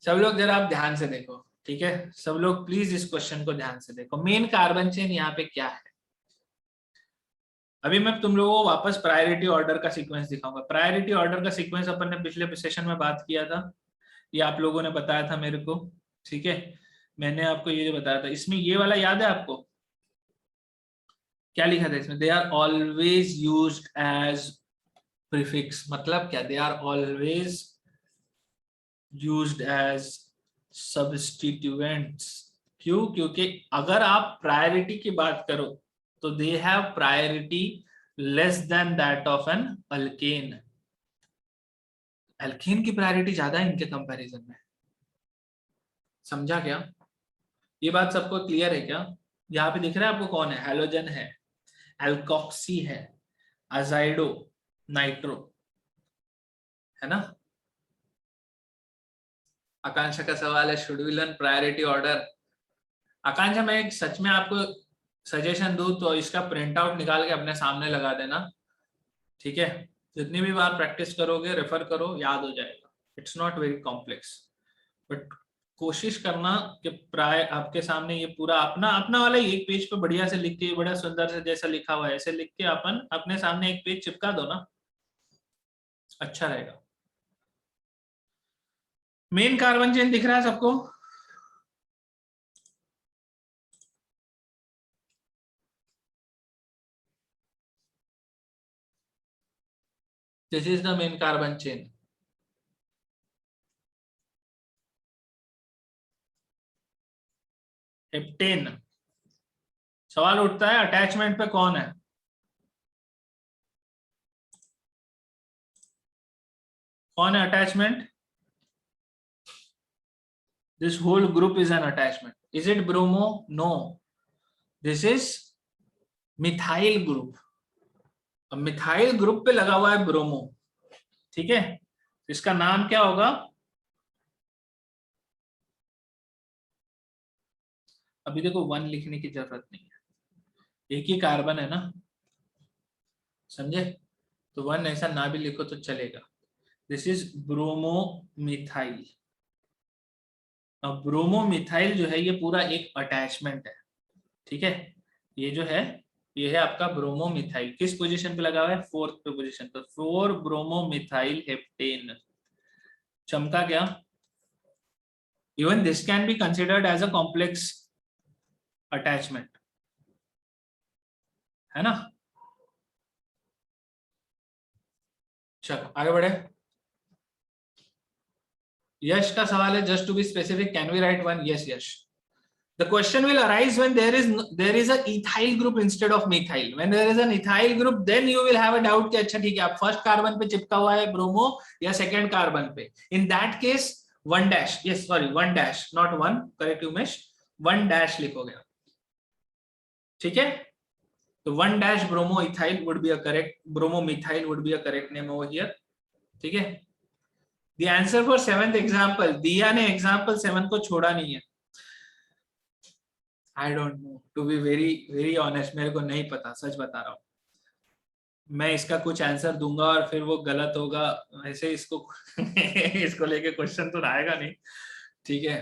सब लोग जरा आप ध्यान से देखो, ठीक है? सब लोग प्लीज इस क्वेश्चन को ध्यान से देखो। मेन कार्बन चेन यहाँ पे क्या है? अभी मैं तुम लोगों को वापस प्रायोरिटी ऑर्डर का सीक्वेंस दिखाऊंगा। प्रायोरिटी ऑर्डर का सीक्वेंस अपन ने पिछले सेशन में बात किया था, ये आप लोगों ने बताया था मेरे को, ठीक है? मैंने आपको ये जो बताया था, इसमें ये वाला याद है आपको? क्या लिखा था इसमें? They are always used as prefix. मतलब क्या? They are always used as substituents. क्यों? क्योंकि अगर आप प्रायोरिटी की बात करो तो they have priority less than that of an alkane. Alkene की प्रायोरिटी ज्यादा है इनके कंपैरिजन में। समझा क्या? ये बात सबको क्लियर है क्या? यहाँ पे दिख रहा है आपको कौन है? हेलोजन है, एल्कोक्सी है, अजाइडो, नाइट्रो, है ना? आकांक्षा का सवाल है, should we learn priority order? Akanksha, मैं एक सच में आपको सजेशन दूं तो इसका प्रिंट आउट निकाल के अपने सामने लगा देना, ठीक है? जितनी भी बार प्रैक्टिस करोगे, रेफर करो, याद हो जाएगा। It's not very complex, but कोशिश करना कि प्राय आपके सामने ये पूरा अपना अपना वाला एक पेज पे बढ़िया से लिख के, बड़ा सुंदर से जैसा लिखा हुआ है ऐसे लिख के अपन अपने सामने एक पेज चिपका दो ना, अच्छा रहेगा। मेन कार्बन चेन दिख रहा है सबको? This is the main carbon chain. Heptane. सवाल उठता है अटैचमेंट पे कौन है? कौन है attachment? This whole group is an attachment. Is it bromo? No. This is methyl group. अब मिथाइल ग्रुप पे लगा हुआ है ब्रोमो, ठीक है? इसका नाम क्या होगा? अभी देखो, वन लिखने की जरूरत नहीं है, एक ही कार्बन है ना, समझे? तो वन ऐसा ना भी लिखो तो चलेगा। This is bromo methyl. अब ब्रोमो मिथाइल जो है ये पूरा एक अटैचमेंट है, ठीक है? ये जो है, ये है आपका ब्रोमो मिथाइल। किस पोजीशन पे लगा हुआ है? फोर्थ पे पोजीशन पे। 4 ब्रोमो मिथाइल हेप्टेन। चमका क्या? Even this can be considered as a complex attachment, है ना? चलो आगे बढ़े। यश का सवाल है, just to be specific can we write one? Yes Yash. The question will arise when there is a ethyl group instead of methyl. When there is an ethyl group, then you will have a doubt कि अच्छा ठीक है, आप फर्स्ट कार्बन पे चिपका हुआ है ब्रोमो या सेकंड कार्बन पे। In that case, one dash, yes sorry, one dash, not one, correct Umesh, one dash लिखोगे, ठीक है? तो one dash bromo ethyl would be a correct, bromo methyl would be a correct name over here, ठीक है? The answer for seventh example, दिया ने example 7 को छोड़ा नहीं है। I don't know, to be very very honest, मेरे को नहीं पता, सच बता रहा हूँ। मैं इसका कुछ आंसर दूंगा और फिर वो गलत होगा, ऐसे इसको इसको लेके क्वेश्चन तो आएगा नहीं, ठीक है?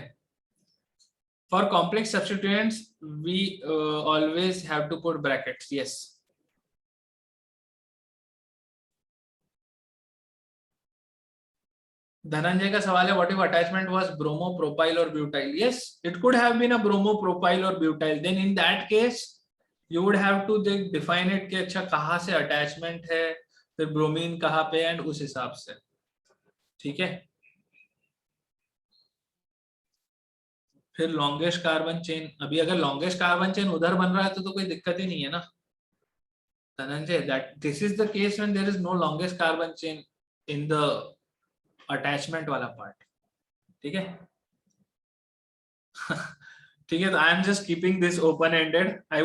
For complex substituents we always have to put brackets, yes. Dhananjay का सवाल है, what if attachment was bromo propyl और butyl? Yes, it could have been a bromo propyl और butyl. Then in that case you would have to define it कि अच्छा कहाँ से अटैचमेंट है, फिर ब्रोमीन कहाँ पे, एंड उस हिसाब से, ठीक है? फिर लॉन्गेस्ट कार्बन चेन, अभी अगर लॉन्गेस्ट कार्बन चेन उधर बन रहा है तो कोई दिक्कत ही नहीं है ना Dhananjay. That this is the case when there is no longest carbon chain in the attachment वाला पार्ट, ठीक है? ठीक है, तो I am just keeping this open ended. I,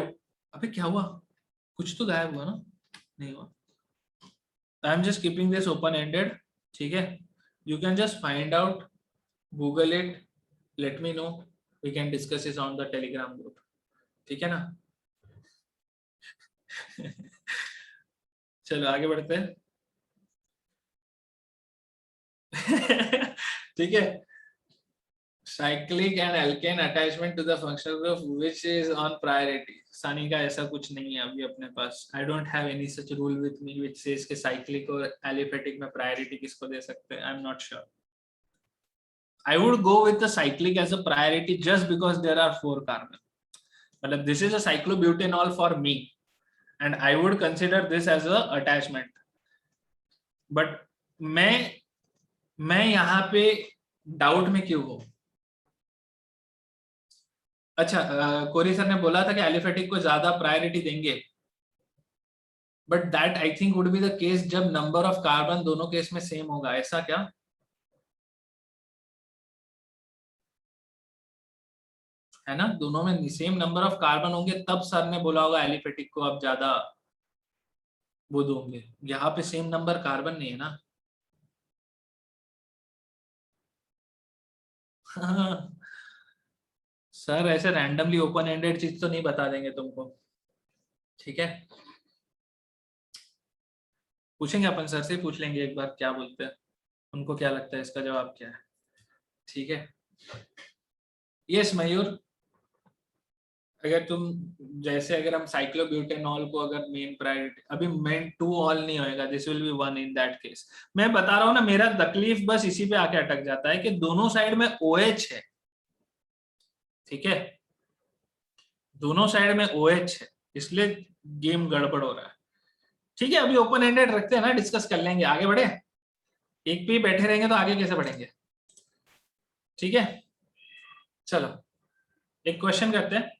अबे क्या हुआ? कुछ तो गायब हुआ ना? नहीं हुआ। I am just keeping this open ended, ठीक है? You can just find out, Google it, let me know, we can discuss it on the Telegram group, ठीक है ना? चलो आगे बढ़ते हैं। ठीक है, cyclic and alkane attachment to the functional group which is on priority. सानी का ऐसा कुछ नहीं है अभी अपने पास. I don't have any such rule with me which says कि cyclic और aliphatic में priority किसको दे सकते हैं. I'm not sure. I would go with the cyclic as a priority just because there are 4 carbon. मतलब this is a cyclobutanol for me and I would consider this as a attachment. But मैं यहाँ पे डाउट में क्यों हूँ? अच्छा, कोरी सर ने बोला था कि एलिफेटिक को ज्यादा प्रायोरिटी देंगे, but that I think would be the case जब नंबर ऑफ कार्बन दोनों केस में सेम होगा. ऐसा क्या? है ना, दोनों में सेम नंबर ऑफ कार्बन होंगे तब सर ने बोला होगा एलिफेटिक को आप ज्यादा वो दोगे. यहाँ पे सेम नंबर कार्बन नहीं है ना. सर ऐसे रैंडमली ओपन एंडेड चीज तो नहीं बता देंगे तुमको. ठीक है, पूछेंगे अपन सर से, पूछ लेंगे एक बार क्या बोलते हैं, उनको क्या लगता है इसका जवाब क्या है. ठीक है. यस मयूर, अगर तुम जैसे अगर हम साइक्लोब्यूटेनॉल को अगर मेन प्रायोरिटी, अभी मेन 2 ऑल नहीं होएगा, this will be 1 in that case. मैं बता रहा हूँ ना, मेरा तकलीफ बस इसी पे आके अटक जाता है कि दोनों साइड में OH है. ठीक है, दोनों साइड में OH है, इसलिए गेम गड़बड़ हो रहा है. ठीक है, अभी ओपन एंडेड रखते हैं ना, डिस्कस कर लेंगे, आगे बढ़े. एक पे बैठे रहेंगे तो आगे कैसे बढ़ेंगे. ठीक है, चलो एक क्वेश्चन करते हैं.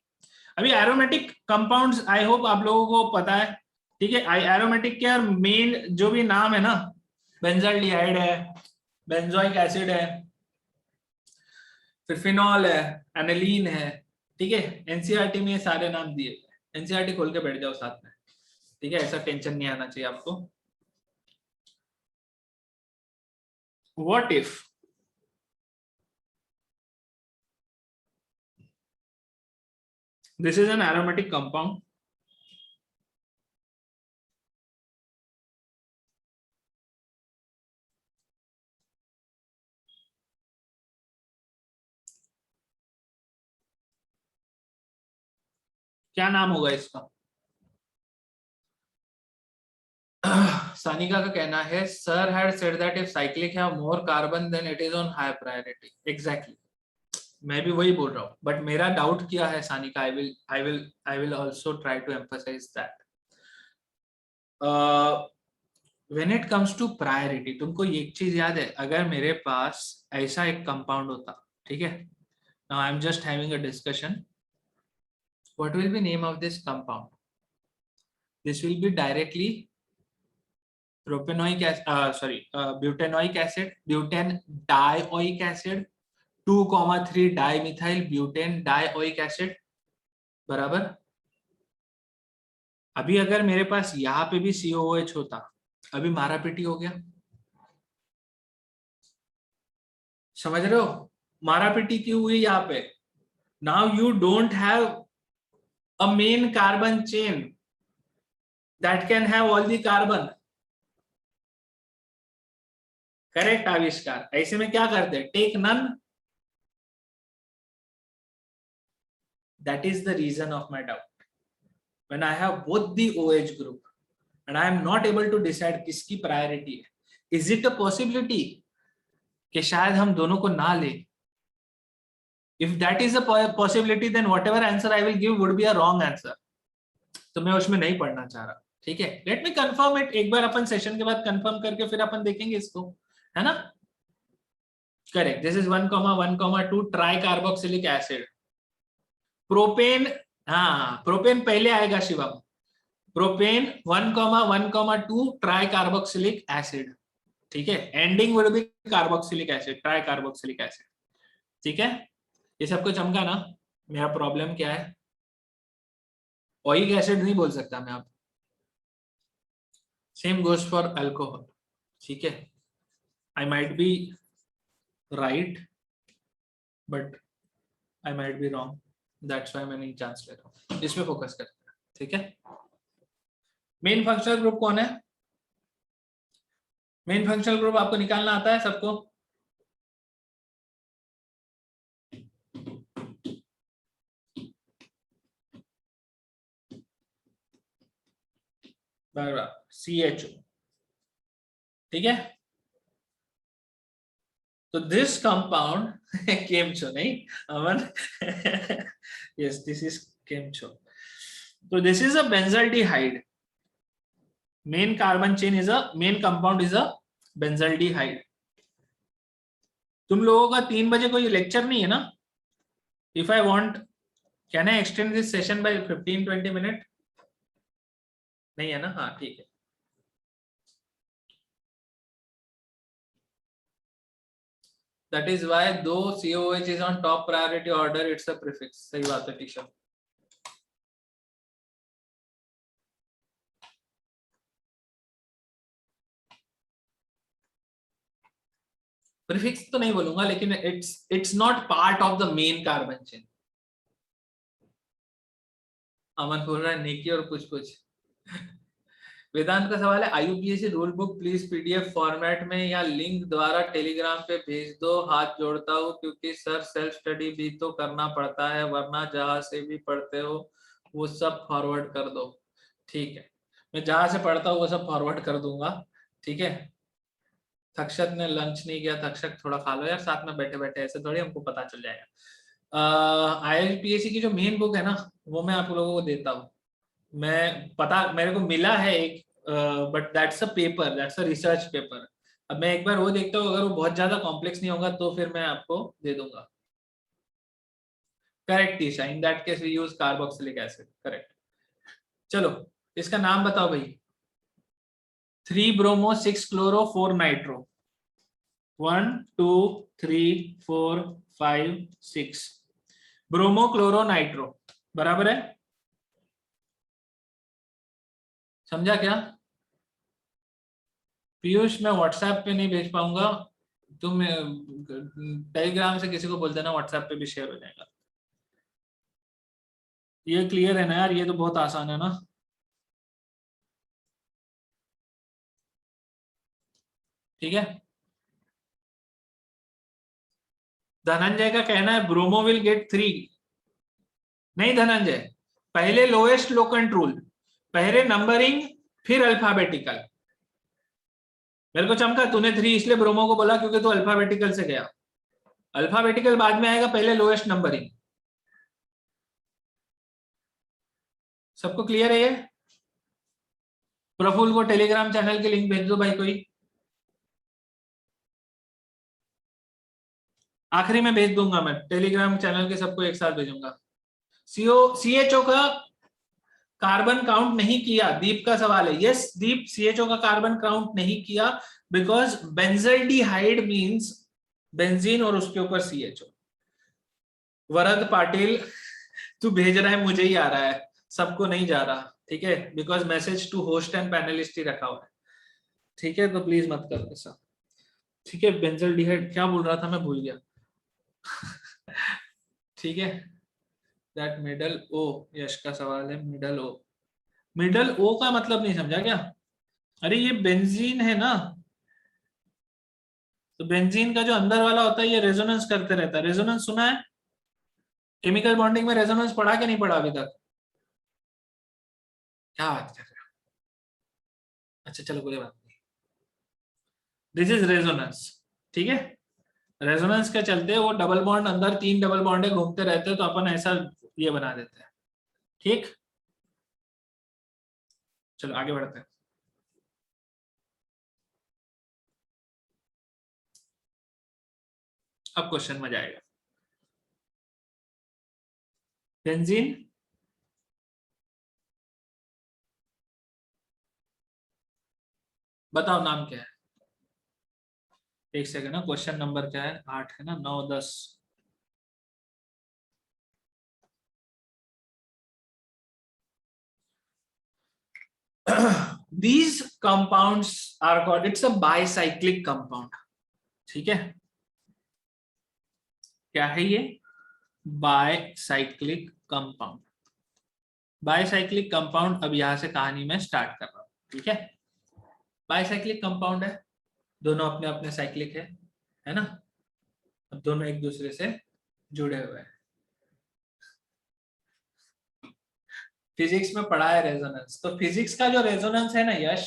अभी एरोमेटिक कंपाउंड्स आई होप आप लोगों को पता है. ठीक है, एरोमेटिक के मेन जो भी नाम है ना, बेंजाल्डिहाइड है, बेंजोइक एसिड है, फिर फिनॉल है, एनिलीन है. ठीक है, एनसीईआरटी में ये सारे नाम दिए. एनसीईआरटी खोल के बैठ जाओ साथ में. ठीक है, ऐसा टेंशन नहीं आना चाहिए आपको. What if this is an aromatic compound क्या नाम होगा इसका? सानिका का कहना है sir had said that if cyclic have more carbon then it is on high priority. Exactly, मैं भी वही बोल रहा हूँ, बट मेरा डाउट क्या है Sanika, I will also try to emphasise that. When it comes to priority, तुमको एक चीज याद है, अगर मेरे पास ऐसा एक कंपाउंड होता, ठीक है, now I am just having a discussion, what will be name of this compound? This will be directly propanoic sorry butanoic acid, butane dioic acid, 2,3 dimethyl butane dioic acid, बराबर. अभी अगर मेरे पास यहाँ पे भी COOH होता, अभी मारा पीटी हो गया. समझ रहे हो मारा पीटी क्यों हुई यहाँ पे? Now you don't have a main carbon chain that can have all the carbon. Correct आविष्कार. ऐसे में क्या करते हैं? Take none. That is the reason of my doubt. when I have both the OH group and I am not able to decide किसकी प्रायोरिटी है, is it a possibility कि शायद हम दोनों को ना ले? If that is a possibility, then whatever answer I will give would be a wrong answer. तो मैं उसमें नहीं पढ़ना चाह रहा. ठीक है, लेट मी कंफर्म इट. एक बार अपन सेशन के बाद कंफर्म करके फिर अपन देखेंगे इसको, है ना. Correct, this is 1,1,2 try carboxylic acid. Propane, हाँ प्रोपेन पहले आएगा Shivam. Propane 1,1,2 try carboxylic acid. ठीक है, ending would be carboxylic acid, try carboxylic acid. ठीक है, ये सबको चमका ना. मेरा प्रॉब्लम क्या है? ओइक एसिड नहीं बोल सकता मैं आप. Same goes for alcohol. ठीक है, I might be right but I might be wrong. That's why मैं नहीं चांस ले रहा हूँ. इसमें फोकस करते हैं. ठीक है. मेन फंक्शनल ग्रुप कौन है? मेन फंक्शनल ग्रुप आपको निकालना आता है सबको? बराबर, CHO, ठीक है। तो दिस कंपाउंड केमचो नहीं अमन, यस दिस इज केमचो। तो this is a benzaldehyde, main carbon chain is a main compound is a benzaldehyde. तुम लोगों का 3 बजे कोई लेक्चर नहीं है ना? If I want can I extend this session by 15-20 minute? नहीं है ना? हाँ ठीक है। That is why though COH is on top priority order, it's a prefix. सही बात है टीचर। प्रीफिक्स तो नहीं बोलूंगा, लेकिन it's not part of the main carbon chain. Aman बोल रहा है नेकी और कुछ कुछ। वेदांत का सवाल है IUPAC rule book please PDF format में या लिंक द्वारा टेलीग्राम पे भेज दो, हाथ जोड़ता हूँ क्योंकि सर सेल्फ स्टडी भी तो करना पड़ता है, वरना जहां से भी पढ़ते हो वो सब फॉरवर्ड कर दो। ठीक है, मैं जहां से पढ़ता हूँ वो सब फॉरवर्ड कर दूंगा, ठीक है। थक्षक ने लंच नहीं किया, थक्षक थोड़ा खा लो यार साथ में बैठे बैठे, ऐसे थोड़ी हमको पता चल जाएगा। IUPAC की जो मेन बुक है ना वो मैं आप लोगों को देता हूँ। मैं पता मेरे को मिला है एक, but that's a paper, that's a research paper. अब मैं एक बार वो देखता हूँ, अगर वो बहुत ज्यादा कॉम्प्लेक्स नहीं होगा तो फिर मैं आपको दे दूंगा। Correct Isha, in that case we use carboxylic acid, correct. चलो इसका नाम बताओ भाई। 3 bromo 6 chloro 4 nitro, 1 2 3 4 5 6 bromo chloro nitro, बराबर है? समझा क्या? पीयूष मैं व्हाट्सएप पे नहीं भेज पाऊंगा, तुम टेलीग्राम से किसी को बोल देना, व्हाट्सएप पे भी शेयर हो जाएगा। ये क्लियर है ना यार? ये तो बहुत आसान है ना? ठीक है। धनंजय का कहना है ब्रोमो विल गेट 3। नहीं धनंजय, पहले लोएस्ट लोकेंट रूल, पहले नंबरिंग फिर अल्फाबेटिकल। मेरे को चमका तूने 3 इसलिए ब्रोमो को बोला क्योंकि तू अल्फाबेटिकल से गया। अल्फाबेटिकल बाद में आएगा, पहले लोएस्ट नंबरिंग। सबको क्लियर है ये? प्रफुल्ल को टेलीग्राम चैनल की लिंक भेज दो भाई कोई। आखिरी में भेज दूंगा, मैं टेलीग्राम चैनल के सबको एक साथ भेजूंगा। CHO का कार्बन काउंट नहीं किया, दीप का सवाल है। यस दीप, CHO का कार्बन काउंट नहीं किया बिकॉज बेंजल्डिहाइड मींस बेंजीन और उसके ऊपर CHO। वरद पाटिल तू भेज रहा है, मुझे ही आ रहा है, सबको नहीं जा रहा, ठीक है, because message to host and panelist ही रखा हुआ है, ठीक है, तो प्लीज मत कर ऐसा, ठीक है। बेंजल्डिहाइड क्या बोल रहा था मैं भूल गया। ठीक है, दैट मिडल ओ, यश का सवाल है मिडल ओ। मिडल ओ का मतलब नहीं समझा क्या? अरे ये बेंजीन है ना, तो बेंजीन का जो अंदर वाला होता है ये रेजोनेंस करते रहता है। रेजोनेंस सुना है? केमिकल बॉन्डिंग में रेजोनेंस पढ़ा कि नहीं पढ़ा अभी तक? क्या बात कर रहे हो? अच्छा चलो कोई बात नहीं, दिस इज रेजोनेंस, ठीक है। रेजोनेंस के चलते वो डबल बॉन्ड अंदर 3 डबल बॉन्ड घूमते रहते हैं, तो अपन ऐसा ये बना देते हैं, ठीक। चलो आगे बढ़ते हैं। अब क्वेश्चन में जाएगा। बेंजीन, बताओ नाम क्या है? एक सेकंड ना, क्वेश्चन नंबर क्या है? 8 है ना, 9 10। These compounds are called, it's a bicyclic compound, ठीक है। क्या है ये? Bicyclic compound. बाइसाइक्लिक कंपाउंड, अब यहां से कहानी में स्टार्ट कर रहा हूं, ठीक है। बाइसाइक्लिक कंपाउंड है, दोनों अपने अपने साइक्लिक है ना, अब दोनों एक दूसरे से जुड़े हुए हैं। फिजिक्स में पढ़ा है रेजोनेंस, तो फिजिक्स का जो रेजोनेंस है ना यश,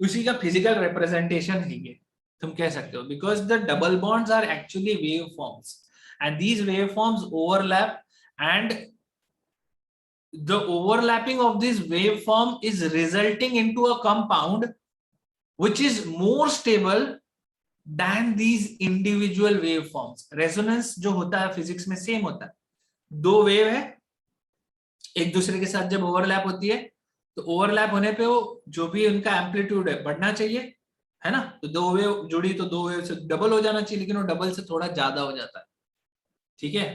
उसी का फिजिकल रिप्रेजेंटेशन है ये, तुम कह सकते हो, because the double bonds are actually wave forms and these wave forms overlap, and the overlapping of this waveform is resulting into a compound which is more stable than these individual waveforms. resonance जो होता है फिजिक्स में सेम होता है, दो वेव है एक दूसरे के साथ जब ओवरलैप होती है, तो ओवरलैप होने पे वो जो भी उनका एम्पलीट्यूड है बढ़ना चाहिए, है ना, तो दो वेव जुड़ी तो दो वेव से डबल हो जाना चाहिए, लेकिन वो डबल से थोड़ा ज्यादा हो जाता है, ठीक है।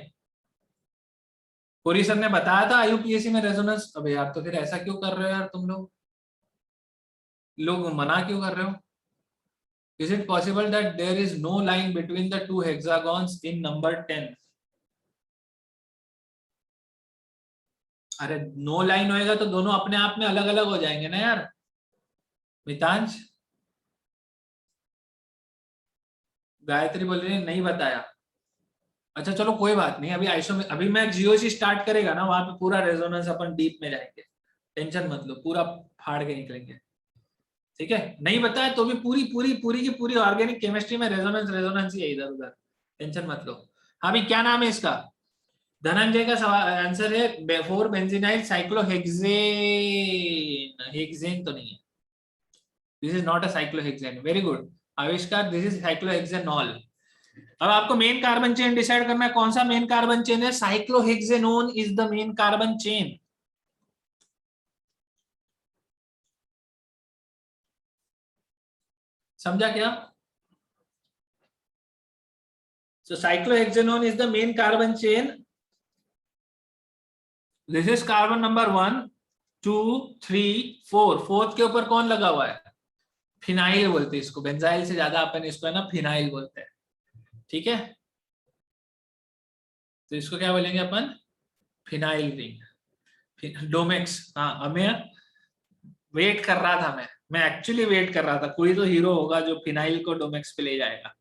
कोरी सर ने बताया था आईयूपीएससी में रेजोनेंस, अबे यार तो फिर ऐसा क्यों कर रहे हो यार तुम लोग, लोग मना क्यों कर रहे हो? Is it possible that there is no line between the two hexagons in number 10? अरे नो लाइन होएगा तो दोनों अपने आप में अलग अलग हो जाएंगे ना यार। मितांश, गायत्री बोल रही है नहीं बताया। अच्छा चलो कोई बात नहीं, अभी आइसो में अभी मैं जीओसी स्टार्ट करेगा ना, वहां पे पूरा रेजोनेंस अपन डीप में जाएंगे, टेंशन मत लो, पूरा फाड़ के निकलेंगे, ठीक है। नहीं बताया तो भी पूरी पूरी पूरी की पूरी ऑर्गेनिक केमिस्ट्री में रेजोनेंस रेजोनेंस ही है इधर उधर, टेंशन मत लो। हाँ भी क्या नाम है इसका, धनंजय का सवाल आंसर है फोर बेंजीनाइल साइक्लोहेक्सेन, हेक्सेन तो नहीं है, this is not a cyclohexane, very good आविष्कार, दिस इज साइक्लोहेक्सेनॉल। अब आपको मेन कार्बन चेन डिसाइड करना है, कौन सा मेन कार्बन चेन है, cyclohexanone is the main carbon chain, समझा क्या? So cyclohexanone is the main carbon chain. This is carbon number 1, 2, 3, 4, fourth के ऊपर कौन लगा हुआ है, फिनाइल बोलते हैं इसको, बेंजाइल से ज्यादा अपन इसको है ना फिनाइल बोलते हैं, ठीक है। तो इसको क्या बोलेंगे अपन, फिनाइल रिंग, डोमेक्स। हाँ हमें वेट कर रहा था, मैं एक्चुअली वेट कर रहा था, कोई तो हीरो होगा जो फिनाइल को डोमेक्स पे ले जाएगा,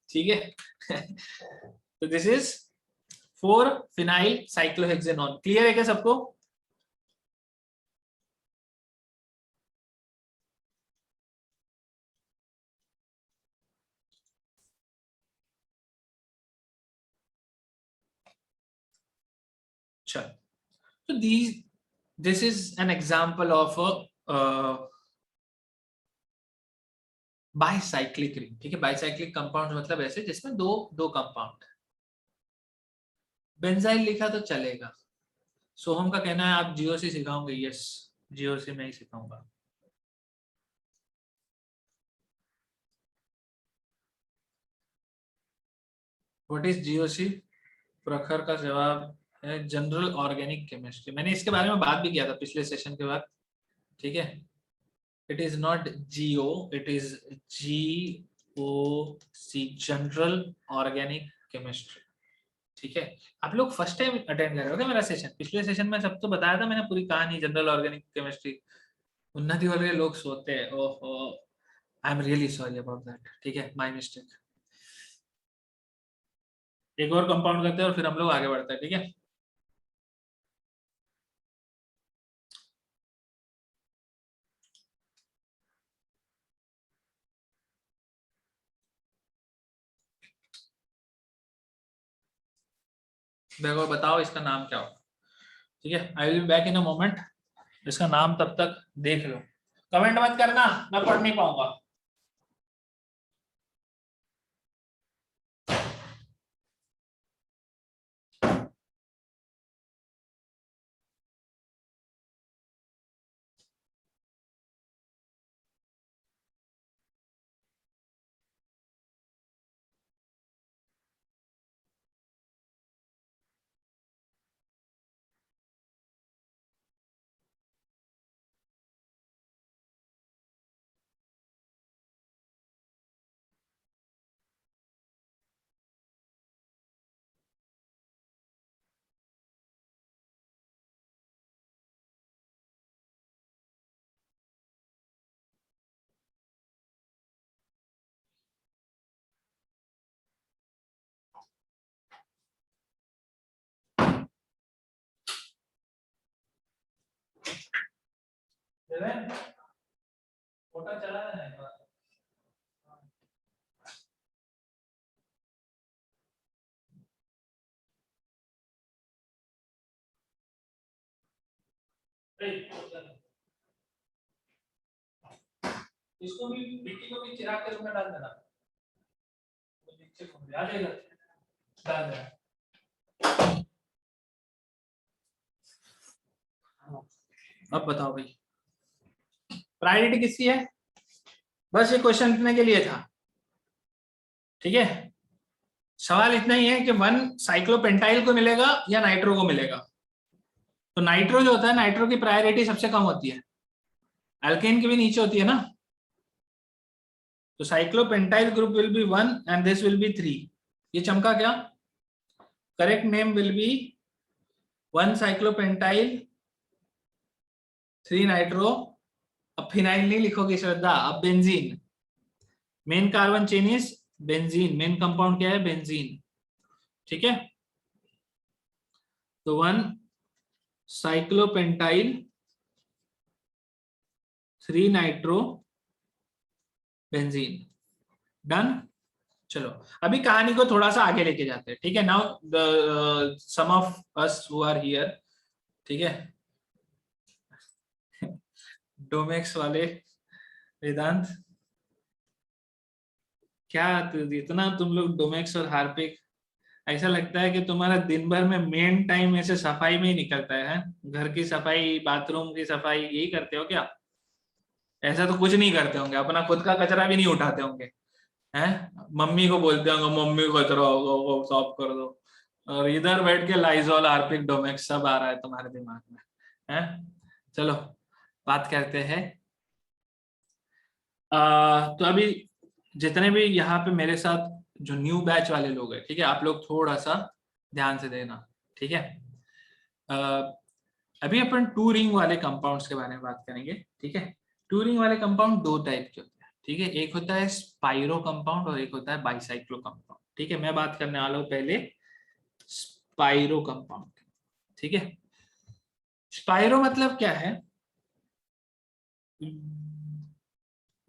ठीक है। तो this is four phenyl cyclohexanone, clear है क्या सबको? चल, तो this is an example of a bicyclic ring, ठीक है। बाइसाइक्लिक कंपाउंड मतलब ऐसे जिसमें दो दो कंपाउंड, बेंजाइल लिखा तो चलेगा। सोहम का कहना है आप जीओसी सिखाओगे, यस जीओसी में ही सिखाऊंगा। What is GOC? प्रखर का जवाब है जनरल ऑर्गेनिक केमिस्ट्री, मैंने इसके बारे में बात भी किया था पिछले सेशन के बाद, ठीक है। It is not Jio, it is GOC, general organic chemistry, ठीक है। आप लोग फर्स्ट टाइम अटेंड कर रहे हो क्या मेरा सेशन? पिछले सेशन में सब तो बताया था मैंने पूरी कहानी, जनरल ऑर्गेनिक केमिस्ट्री, उन्नति वाले लोग सोते हैं, ओहो, I am really sorry about that, ठीक है, माय मिस्टेक। एक और कंपाउंड करते हैं और फिर हम लोग आगे बढ़ते हैं, ठीक है। देखो बताओ इसका नाम क्या होगा, ठीक है, आई will be back in a moment, इसका नाम तब तक देख लो, कमेंट मत करना, मैं पढ़ नहीं पाऊंगा। फोटो चला है ना। इसको भी मिट्टी को भी चिराग के रूप में डाल देना, वो नीचे को आ जाएगा, डाल देना। अब बताओ भाई, प्रायोरिटी किसकी है? बस ये क्वेश्चन लिखने के लिए था, ठीक है। सवाल इतना ही है कि वन साइक्लोपेंटाइल को मिलेगा या नाइट्रो को मिलेगा। तो नाइट्रो जो होता है, नाइट्रो की प्रायोरिटी सबसे कम होती है, एल्केन की भी नीचे होती है ना। तो cyclopentyl group will be 1 and this will be 3। ये चमका क्या? Correct name will be 1 cyclopentyl 3 nitro. अब फिनाइल नहीं लिखोगे श्रद्धा, अब benzene. Main carbon chain is benzene, main compound क्या है? बेंजीन, ठीक है। तो 1 साइक्लोपेंटाइल 3 नाइट्रो बेंजीन, डन। चलो अभी कहानी को थोड़ा सा आगे लेके जाते हैं, ठीक है। Now the some of us who are here, ठीक है, डोमेक्स वाले वेदांत, क्या इतना तुम लोग डोमेक्स और हार्पिक, ऐसा लगता है कि तुम्हारा दिन भर में मेन टाइम ऐसे सफाई में ही निकलता है? घर की सफाई, बाथरूम की सफाई, यही करते हो क्या? ऐसा तो कुछ नहीं करते होंगे, अपना खुद का कचरा भी नहीं उठाते होंगे, हैं? मम्मी को बोलते होंगे, मम्मी को कचरा होगा वो साफ कर दो, और इधर बैठ के लाइजॉल, हार्पिक, डोमेक्स सब आ रहा है तुम्हारे दिमाग में, हैं? चलो बात करते हैं। तो अभी जितने भी यहाँ पे मेरे साथ जो न्यू बैच वाले लोग हैं, ठीक है, आप लोग थोड़ा सा ध्यान से देना, ठीक है। अभी अपन टू रिंग वाले कंपाउंड्स के बारे में बात करेंगे, ठीक है। टू रिंग वाले कंपाउंड दो टाइप के होते हैं, ठीक है। एक होता है स्पाइरो कंपाउंड और एक होता है बाइसाइक्लो कंपाउंड, ठीक है। मैं बात करने वाला हूँ पहले स्पाइरो कंपाउंड, ठीक है। स्पाइरो मतलब क्या है?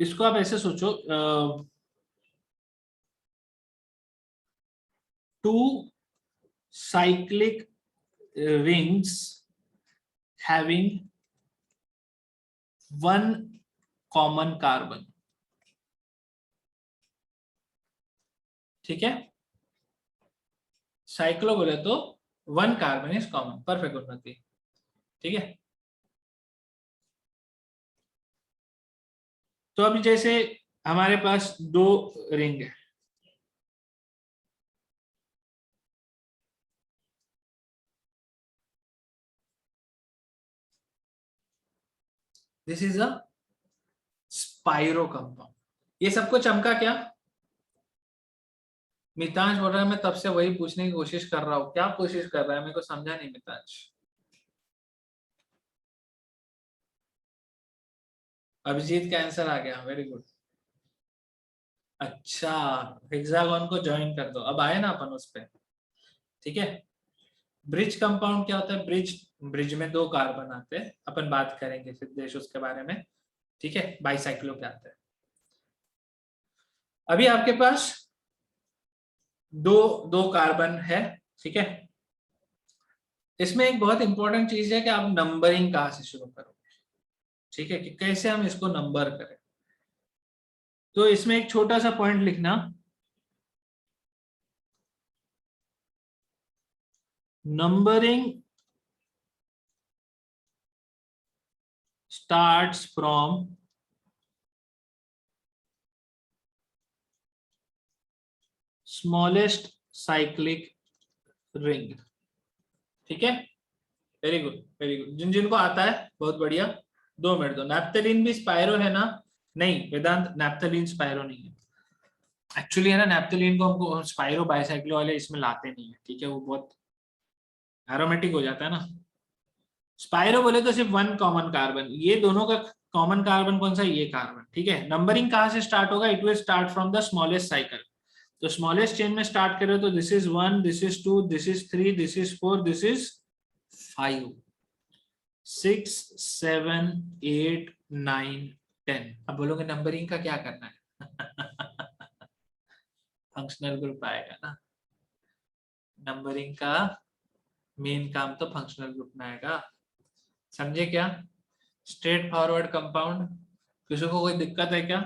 इसको आप ऐसे सोचो, to cyclic rings having one common carbon, ठीक है। साइक्लो बोले तो 1 कार्बन इज कॉमन, परफेक्ट उन्नति, ठीक है। तो अभी जैसे हमारे पास दो रिंग है, this is a spiro compound. ये सबको चमका क्या? मितांश बोल रहा है, मैं तब से वही पूछने की कोशिश कर रहा हूँ। क्या कोशिश कर रहा है? मेरे को समझा नहीं मितांश। अभिजीत का आंसर आ गया, वेरी गुड। अच्छा, हेक्सागोन को ज्वाइन कर दो, अब आए ना अपन उस पे, ठीक है। ब्रिज कंपाउंड क्या होता है? ब्रिज, ब्रिज में दो कार्बन आते हैं, अपन बात करेंगे सिद्धेश उसके बारे में, ठीक है। बाइसाइक्लो पे आते हैं। अभी आपके पास दो दो कार्बन है, ठीक है। इसमें एक बहुत इंपॉर्टेंट चीज है कि आप नंबरिंग कहां से शुरू करोगे, ठीक है, कि कैसे हम इसको नंबर करें। तो इसमें एक छोटा सा पॉइंट लिखना, numbering starts from smallest cyclic ring, ठीक है। Very good, very good. जिन जिनको आता है बहुत बढ़िया। 2 मिनट दो। नैप्थलीन भी स्पाइरो है ना? नहीं वेदांत, नैप्थलीन स्पाइरो नहीं है एक्चुअली, है ना। नैप्थलीन को हमको स्पाइरो बाइसाइक्लो वाले इसमें लाते नहीं है, ठीक है, वो बहुत एरोमेटिक हो जाता है ना। स्पाइरो बोले तो सिर्फ 1 कॉमन कार्बन, ये दोनों का कॉमन कार्बन कौन सा? ये कार्बन, ठीक है। नंबरिंग कहां से स्टार्ट होगा? It will start from the smallest cycle. तो स्मॉलेस्ट चेन में स्टार्ट करें तो this is 1, this is 2, this is 3, this is 4, this is 5। 6 7 8 9 10। अब बोलोगे नंबरिंग का क्या करना है? फंक्शनल ग्रुप आएगा ना, नंबरिंग का मेन काम तो फंक्शनल ग्रुप में आएगा। समझे क्या? Straight forward compound. किसी को कोई दिक्कत है क्या?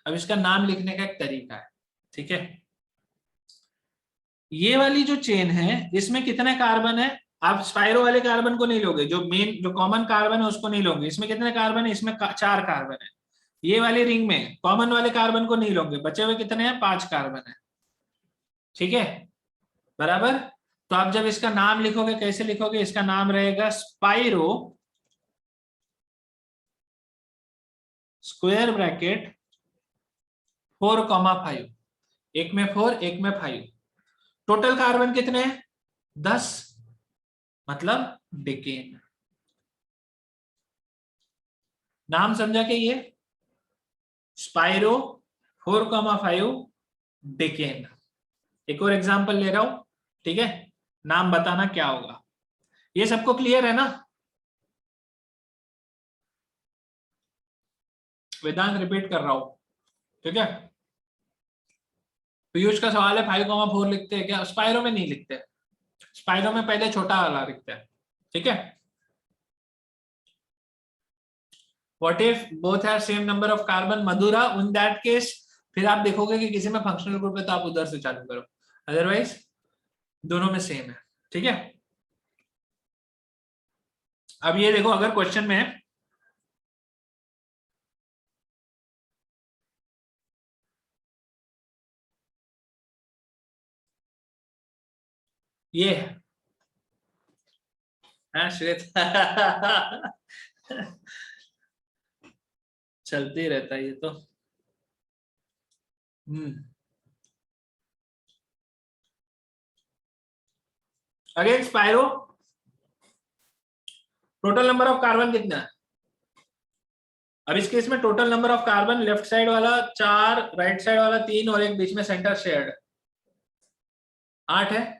अब इसका नाम लिखने का एक तरीका है, ठीक है। ये वाली जो चेन है इसमें कितने कार्बन है? आप स्पाइरो वाले कार्बन को नहीं लोगे, जो मेन जो कॉमन कार्बन है उसको नहीं लोगे। इसमें कितने कार्बन है? इसमें 4 कार्बन है। ये वाली रिंग में कॉमन वाले कार्बन को नहीं लोगे, बचे हुए कितने हैं? 5 कार्बन है, ठीक है, बराबर। तो आप जब इसका नाम लिखोगे कैसे लिखोगे? इसका नाम रहेगा स्पाइरो स्क्वायर ब्रैकेट 4,5। एक में 4 एक में 5। टोटल कार्बन कितने हैं? 10, मतलब डिकेन। नाम समझा के ये स्पाइरो 4,5 डिकेन। एक और एग्जांपल ले रहा हूं, ठीक है, नाम बताना क्या होगा। ये सबको क्लियर है ना? वेदांत रिपीट कर रहा हूं, ठीक है। पीयूष का सवाल है 5,4 लिखते हैं क्या? स्पाइरो में नहीं लिखते, स्पाइरो में पहले छोटा वाला लिखते हैं, ठीक है। What if both have same number of carbon? Mathura, in that case फिर आप देखोगे कि किसी में फंक्शनल ग्रुप है तो आप उधर से चालू करो, अदरवाइज दोनों में सेम है, ठीक है। अब ये देखो, अगर क्वेश्चन में है ये है श्वेत चलते ही रहता है ये तो। Again spiro, total number of carbon कितना है? अब इस केस में total number of carbon, left side वाला 4, राइट साइड वाला 3 और एक बीच में सेंटर शेयर्ड 8 है।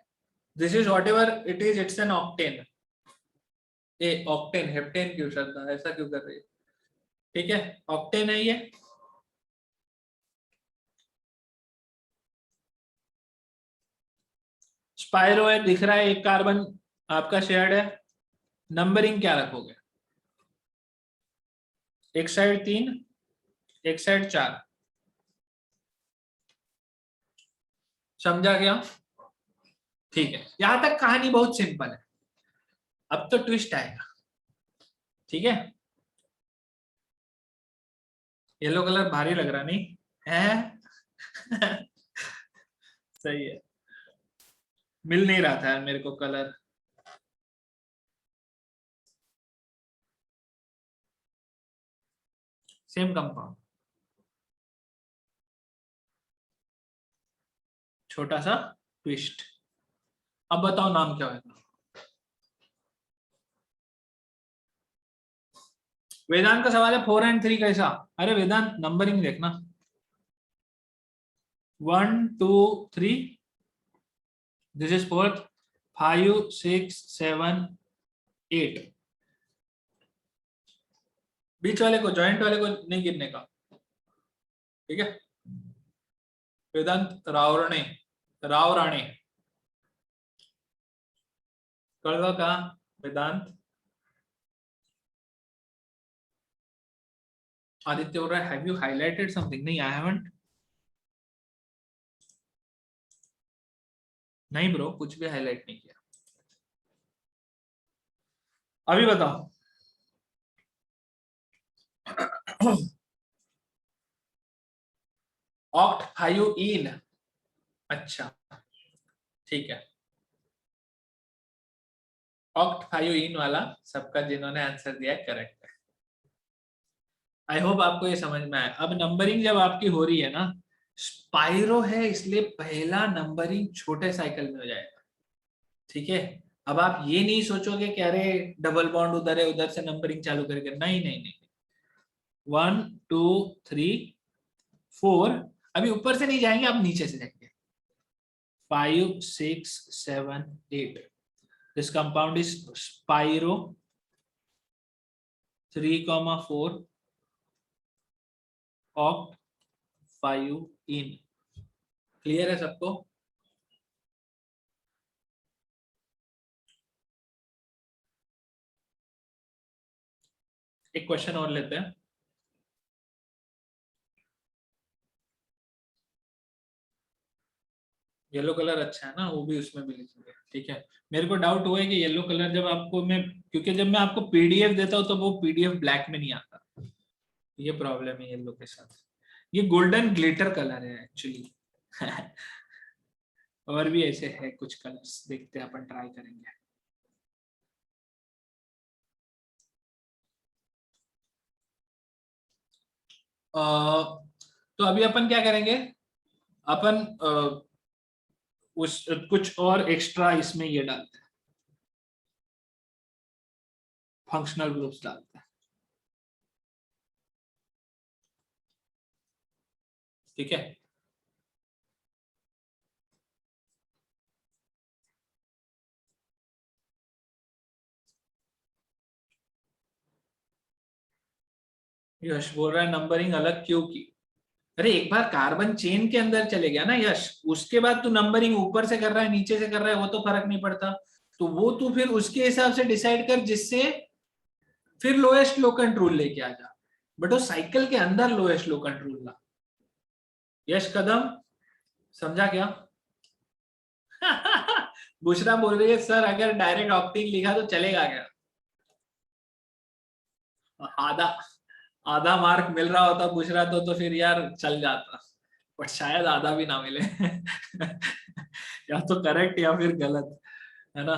This is what ever it is, it's an octane. A octane, heptane क्यों श्रद्धा ऐसा क्यों कर रही है? ठीक है, ऑक्टेन है ये। स्पाइरो है, दिख रहा है, एक कार्बन आपका शेयर्ड है। नंबरिंग क्या रखोगे? एक साइड 3, एक साइड 4। समझा गया? ठीक है, यहां तक कहानी बहुत सिंपल है। अब तो ट्विस्ट आएगा, ठीक है। येलो कलर भारी लग रहा नहीं है? सही है, मिल नहीं रहा था मेरे को कलर। सेम कंपाउंड, छोटा सा ट्विस्ट। अब बताओ नाम क्या होगा? वेदांत का सवाल है 4 एंड 3 कैसा? अरे वेदांत नंबरिंग देखना, 1 2 3, दिस इज 4th, 5 6 7 8। बीच वाले को, जॉइंट वाले को नहीं गिनने का, ठीक है। वेदांत रावरणे, राव राणे कड़वा का वेदांत। आदित्य बोल रहा है हैव यू हाईलाइटेड समथिंग? नहीं, आई हैवंट। नहीं ब्रो, कुछ भी हाईलाइट नहीं किया। अभी बताओ। ऑक्ट 5 इन, अच्छा ठीक है। ऑक्ट 5 इन वाला सबका जिन्होंने आंसर दिया है करेक्ट है। आई होप आपको ये समझ में आया। अब नंबरिंग जब आपकी हो रही है ना, स्पाइरो है इसलिए पहला नंबरिंग छोटे साइकिल में हो जाएगा, ठीक है। अब आप ये नहीं सोचोगे कि अरे डबल बॉन्ड उधर है, उधर से नंबरिंग चालू करके, नहीं नहीं नहीं। 1 2 3 4, अभी ऊपर से नहीं जाएंगे, आप नीचे से जाएंगे। 5 6 7 8, this compound is spiro 3,4 oct 5 in. Clear है सबको? एक क्वेश्चन और लेते हैं। येलो कलर अच्छा है ना, वो भी उसमें भी लिखेंगे, ठीक है। मेरे को डाउट हुआ है कि येलो कलर जब आपको मैं, क्योंकि जब मैं आपको पीडीएफ देता हूँ तो वो पीडीएफ ब्लैक में नहीं आता, ये प्रॉब्लम है येलो के साथ। ये गोल्डन ग्लिटर कलर है एक्चुअली। और भी ऐसे है कुछ कलर्स, देखते हैं, अपन ट्राई करेंगे। तो अभी अपन क्या करेंगे, अपन उस कुछ और एक्स्ट्रा इसमें ये डालते हैं, फंक्शनल ग्रुप्स डालते हैं, ठीक है। यश बोल रहा है नंबरिंग अलग क्यों की? अरे एक बार कार्बन चेन के अंदर चले गया ना यश, उसके बाद तू नंबरिंग ऊपर से कर रहा है नीचे से कर रहा है वो तो फर्क नहीं पड़ता। तो वो तू फिर उसके हिसाब से डिसाइड कर, जिससे फिर लोएस्ट लोकेंट रूल लेके आ जा, बट वो साइकिल के अंदर लोएस्ट लोकेंट रूल ला। यश कदम, समझा क्या? बुशरा बोल रही है सर अगर डायरेक्ट ऑप्टिंग लिखा तो चलेगा क्या? आधा आधा मार्क मिल रहा होता बुशरा तो फिर यार चल जाता, बट शायद आधा भी ना मिले। या तो करेक्ट या फिर गलत, है ना।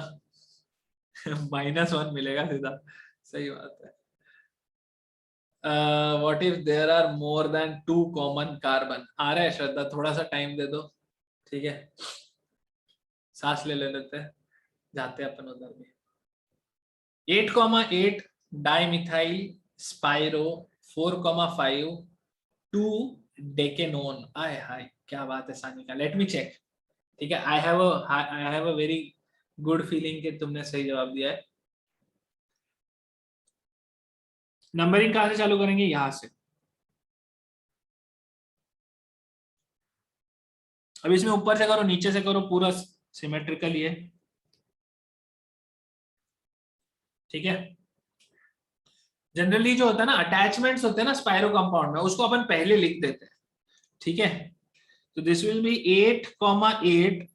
-1 मिलेगा सीधा, सही बात है। What if there are more than 2 common carbon? आ रहा है श्रद्धा, थोड़ा सा टाइम दे दो, ठीक है, सांस ले लेते हैं, जाते हैं अपन उधर भी। 8,8 डाइमिथाइल स्पाइरो 4,5 2 डेकेनोन। आय हाय क्या बात है सानिका, लेट मी चेक, ठीक है। I have a very good feeling कि तुमने सही जवाब दिया है। नंबरिंग कहां से चालू करेंगे? यहां से। अब इसमें ऊपर से करो नीचे से करो, पूरा सिमेट्रिकल ये, ठीक है। जनरली जो होता है ना अटैचमेंट्स होते हैं ना स्पाइरो कंपाउंड में, उसको अपन पहले लिख देते हैं, ठीक है। तो दिस विल बी 8,8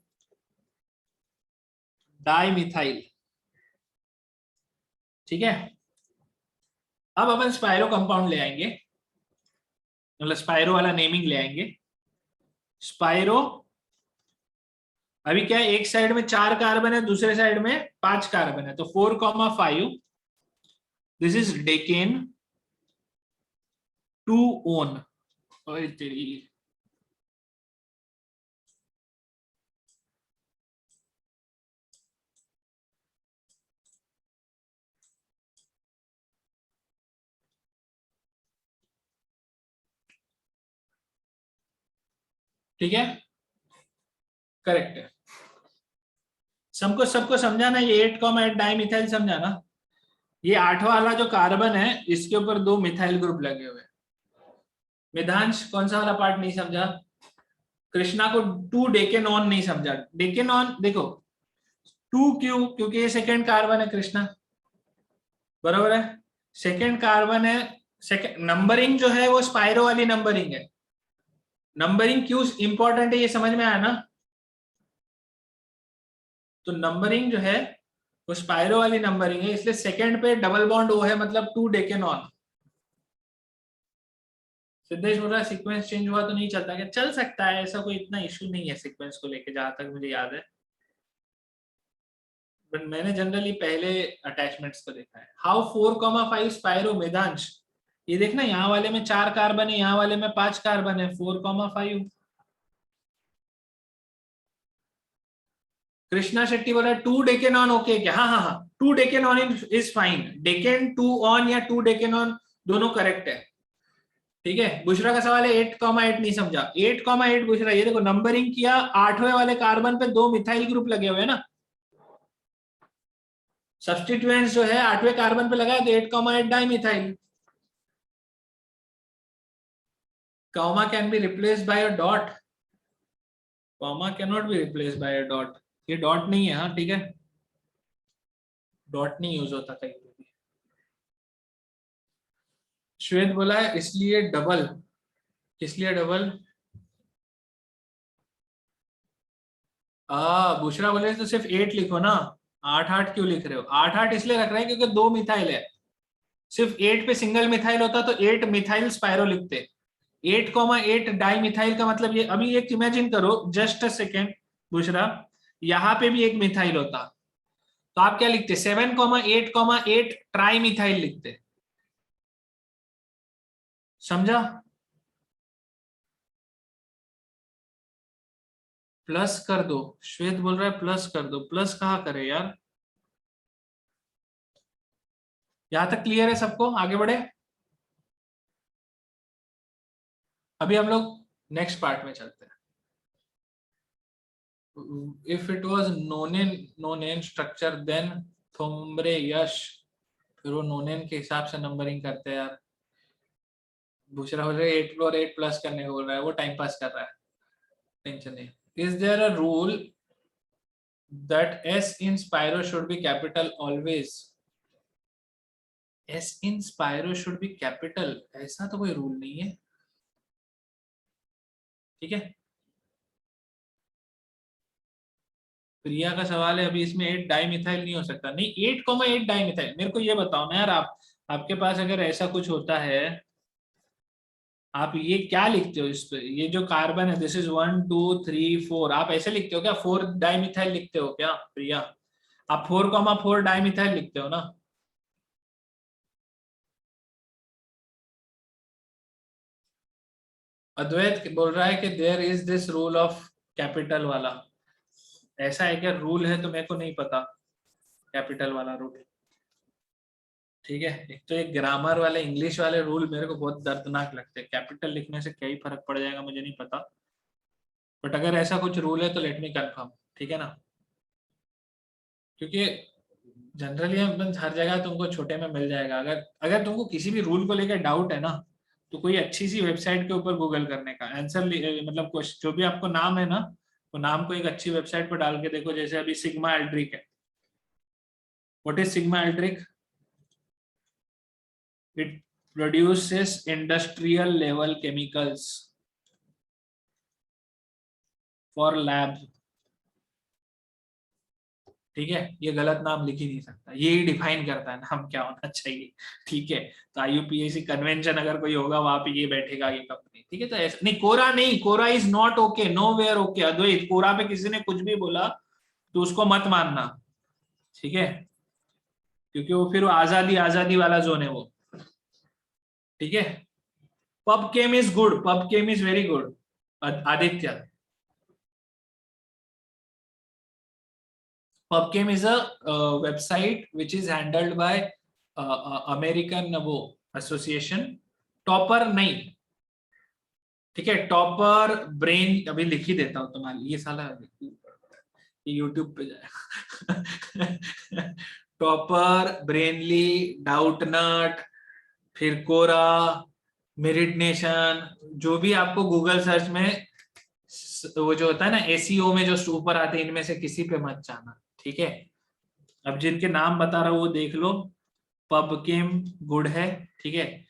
डाइमिथाइल, ठीक है। अब अपन स्पाइरो कंपाउंड ले आएंगे, मतलब स्पाइरो वाला नेमिंग ले आएंगे। स्पाइरो अभी क्या है, एक साइड में 4 कार्बन है, दूसरे साइड में 5 कार्बन है, तो 4,5 दिस इज डेकेन 2 ओन। तेरी, ठीक है, करेक्ट है। सबको सबको समझाना, ये 8,8 डाइमिथाइल समझा ना। ये 8वां वाला जो कार्बन है इसके ऊपर 2 मिथाइल ग्रुप लगे हुए हैं। वेदांश कौन सा वाला पार्ट नहीं समझा? कृष्णा को 2 डेकेनॉन नहीं समझा। डेकेनॉन देखो 2 क्यों, क्योंकि ये सेकेंड कार्बन है कृष्णा, बरोबर है, सेकेंड कार्बन है। सेकेंड नंबरिंग जो है वो स्पाइरो वाली नंबरिंग है। नंबरिंग क्यों इंपॉर्टेंट है ये समझ में आया ना। तो नंबरिंग जो है वो स्पाइरो वाली नंबरिंग है, इसलिए सेकंड पे डबल बॉन्ड वो है, मतलब 2 डेकेनॉन। सिद्धेश बोल रहा है सीक्वेंस चेंज हुआ तो नहीं चलता क्या? चल सकता है, ऐसा कोई इतना इशू नहीं है सीक्वेंस को लेके, जहां तक मुझे याद है। बट मैंने जनरली पहले अटैचमेंट्स को देखा है। हाउ 4,5 स्पाइरो मेदांश, ये देखना यहाँ वाले में 4 कार्बन है, यहाँ वाले में 5 कार्बन है, 4,5। कृष्णा शेट्टी बोला 2 डेकेनॉन ओके क्या? हाँ हाँ हाँ, 2 डेकेनॉन इज फाइन, डेकेन 2 ऑन या 2 डेकेनॉन दोनों करेक्ट है, ठीक है। बुशरा का सवाल है 8,8 नहीं समझा। 8,8 बुशरा, ये देखो नंबरिंग किया, 8वें वाले कार्बन पे 2 मिथाइल ग्रुप लगे हुए हैं ना, सब्स्टिट्यूएंट्स जो है 8वें कार्बन पे लगाए तो 8,8 dimethyl. Comma can be replaced by a dot. Comma can not be replaced by a dot. ये डॉट नहीं है, हाँ ठीक है, डॉट नहीं यूज होता कहीं पे भी. श्वेत बोला है इसलिए डबल. किस लिए डबल? बुशरा बोले तो सिर्फ 8 लिखो ना. 8 8 क्यों लिख रहे हो? 8 8 इसलिए रख रहे हैं क्योंकि 2 मिथाइल है. सिर्फ 8 पे सिंगल मिथाइल होता तो 8 मिथाइल स्पायरो लिखते. 8,8 डाई मिथाइल का मतलब ये. अभी एक इमेजिन करो, जस्ट अ सेकेंड बुशरा, यहाँ पे भी एक मिथाइल होता तो आप क्या लिखते? 7,8,8 ट्राई मिथाइल लिखते. समझा? प्लस कर दो. श्वेत बोल रहा है प्लस कर दो. प्लस कहाँ करे यार? यहां तक क्लियर है सबको? आगे बढ़े. अभी हम लोग नेक्स्ट पार्ट में चलते हैं. If it was nonane structure then Thombre Yash. फिर वो नोनेन के हिसाब से नंबरिंग करते हैं यार. दूसरा हो रहा है 8 और 8 प्लस करने को बोल रहा है, वो टाइम पास कर रहा है. टेंशन नहीं. Is there a rule that S in spiro should be capital always? S in spiro should be capital, ऐसा तो कोई रूल नहीं है. ठीक है. प्रिया का सवाल है अभी इसमें 8 डाई मिथाइल नहीं हो सकता. नहीं, 8,8 डाई मिथाइल. मेरे को ये बताओ ना यार, आप आपके पास अगर ऐसा कुछ होता है, आप ये क्या लिखते हो इस पे? ये जो कार्बन है, दिस इज 1 2 3 4, आप ऐसे लिखते हो क्या? 4 डाई मिथाइल लिखते हो क्या प्रिया? आप 4,4 डाई मिथाइल लिखते हो ना? अद्वैत बोल रहा है कि there is this rule of capital वाला. ऐसा है क्या? रूल है तो मेरे को नहीं पता कैपिटल वाला रूल. ठीक है. एक तो एक ग्रामर वाले इंग्लिश वाले रूल मेरे को बहुत दर्दनाक लगते हैं. कैपिटल लिखने से क्या ही फर्क पड़ जाएगा मुझे नहीं पता, बट अगर ऐसा कुछ रूल है तो लेट मी कंफर्म. ठीक है ना? क्योंकि जनरली अपन हर जगह तुमको छोटे में मिल जाएगा. अगर अगर तुमको किसी भी रूल को लेकर डाउट है ना, तो कोई अच्छी सी वेबसाइट के ऊपर गूगल करने का आंसर, मतलब जो भी आपको नाम है ना, तो नाम को एक अच्छी वेबसाइट पर डाल के देखो. जैसे अभी सिग्मा एल्ड्रिक है. What is Sigma Aldrich? It produces industrial level chemicals for lab. ठीक है. ये गलत नाम लिख ही नहीं सकता. ये ही डिफाइन करता है नाम क्या होना चाहिए. ठीक है. तो IUPAC कन्वेंशन अगर कोई होगा वहां पे ये बैठेगा ये कंपनी. ठीक है. तो ऐसा नहीं. कोरा नहीं, Quora is not okay, nowhere okay. Advait, Quora पे किसी ने कुछ भी बोला तो उसको मत मानना. ठीक है. क्योंकि वो फिर वो आजादी आजादी वाला जोन है वो. ठीक है. Pub came is good. Pub came is very good. Aditya, PubChem is a website which is handled by American वो एसोसिएशन. टॉपर नहीं. ठीक है. टॉपर ब्रेन, अभी लिख ही देता हूँ तुम्हारे ये साला यूट्यूब पे जाए. टॉपर, ब्रेनली, डाउटनट, फिर कोरा, मेरिट नेशन, जो भी आपको गूगल सर्च में वो जो होता है ना एसीओ में जो ऊपर आते हैं, इनमें से किसी पे मत जाना. ठीक है. अब जिनके नाम बता रहा हूँ वो देख लो. पबकेम गुड है. ठीक है.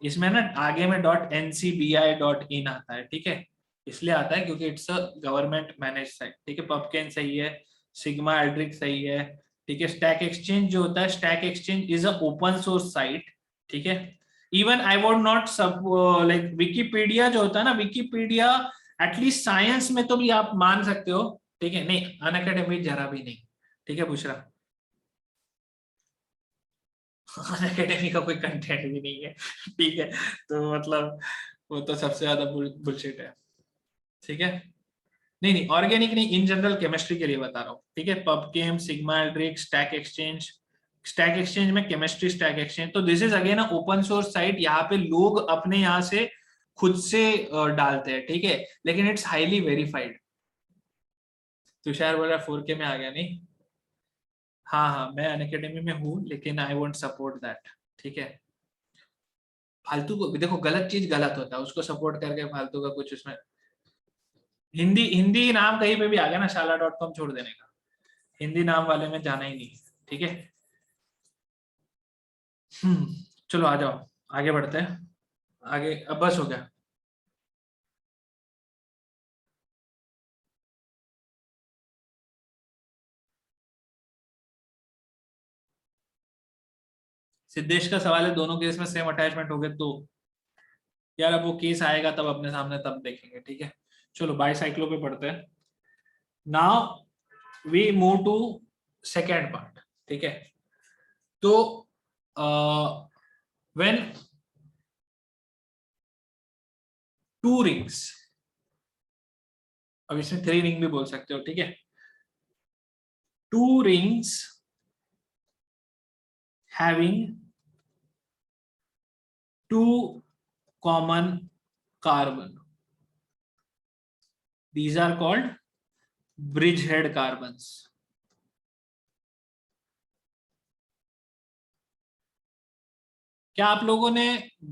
इसमें ना आगे में .ncbi.in आता है. ठीक है. इसलिए आता है क्योंकि it's a government manage site. ठीक है. पबकेम सही है. सिग्मा एल्ड्रिक सही है. ठीक है. स्टैक एक्सचेंज जो होता है, stack exchange is a open source site. ठीक है. इवन आई वुड नॉट सब लाइक विकीपीडिया जो होता है ना, विकीपीडिया एटलीस्ट साइंस में तो भी आप मान सकते हो. ठीक है. नहीं, अनअकैडमी जरा भी नहीं. ठीक है बुशरा. अनअकैडमी का कोई कंटेंट भी नहीं है. ठीक है. तो मतलब वो तो सबसे ज्यादा बुलशिट है. ठीक है. नहीं नहीं, ऑर्गेनिक नहीं, इन जनरल केमिस्ट्री के लिए बता रहा हूँ. ठीक है. PubChem, Sigma Aldrich, Stack Exchange. Stack Exchange में केमिस्ट्री स्टैक एक्सचेंज. तो this is again a open source site. यहाँ पे लोग अपने यहाँ से खुद से डालते हैं. ठीक है. लेकिन इट्स हाईली वेरीफाइड. तुषार बोल रहा 4K में आ गया. नहीं, हाँ हाँ, मैं अनअकैडमी में हूँ, लेकिन आई वोंट सपोर्ट दैट। ठीक है, फालतू को देखो, गलत चीज गलत होता है, उसको सपोर्ट करके फालतू का कुछ उसमें। हिंदी हिंदी नाम कहीं पे भी आ गया ना, शाला.com छोड़ देने का, हिंदी नाम वाले में जाना ही नहीं। ठीक है, चलो आ जाओ, आगे बढ़ते हैं। आगे अब बस हो गया। सिद्धेश का सवाल है, दोनों केस में सेम अटैचमेंट हो गए तो? यार अब वो केस आएगा तब अपने सामने, तब देखेंगे। ठीक है, चलो बाईसाइक्लो पे पढ़ते हैं। Now we move to second part. ठीक है, तो व्हेन टू रिंग्स, अब इसमें थ्री रिंग भी बोल सकते हो। ठीक है, two rings having two common carbon, these are called bridgehead carbons. क्या आप लोगों ने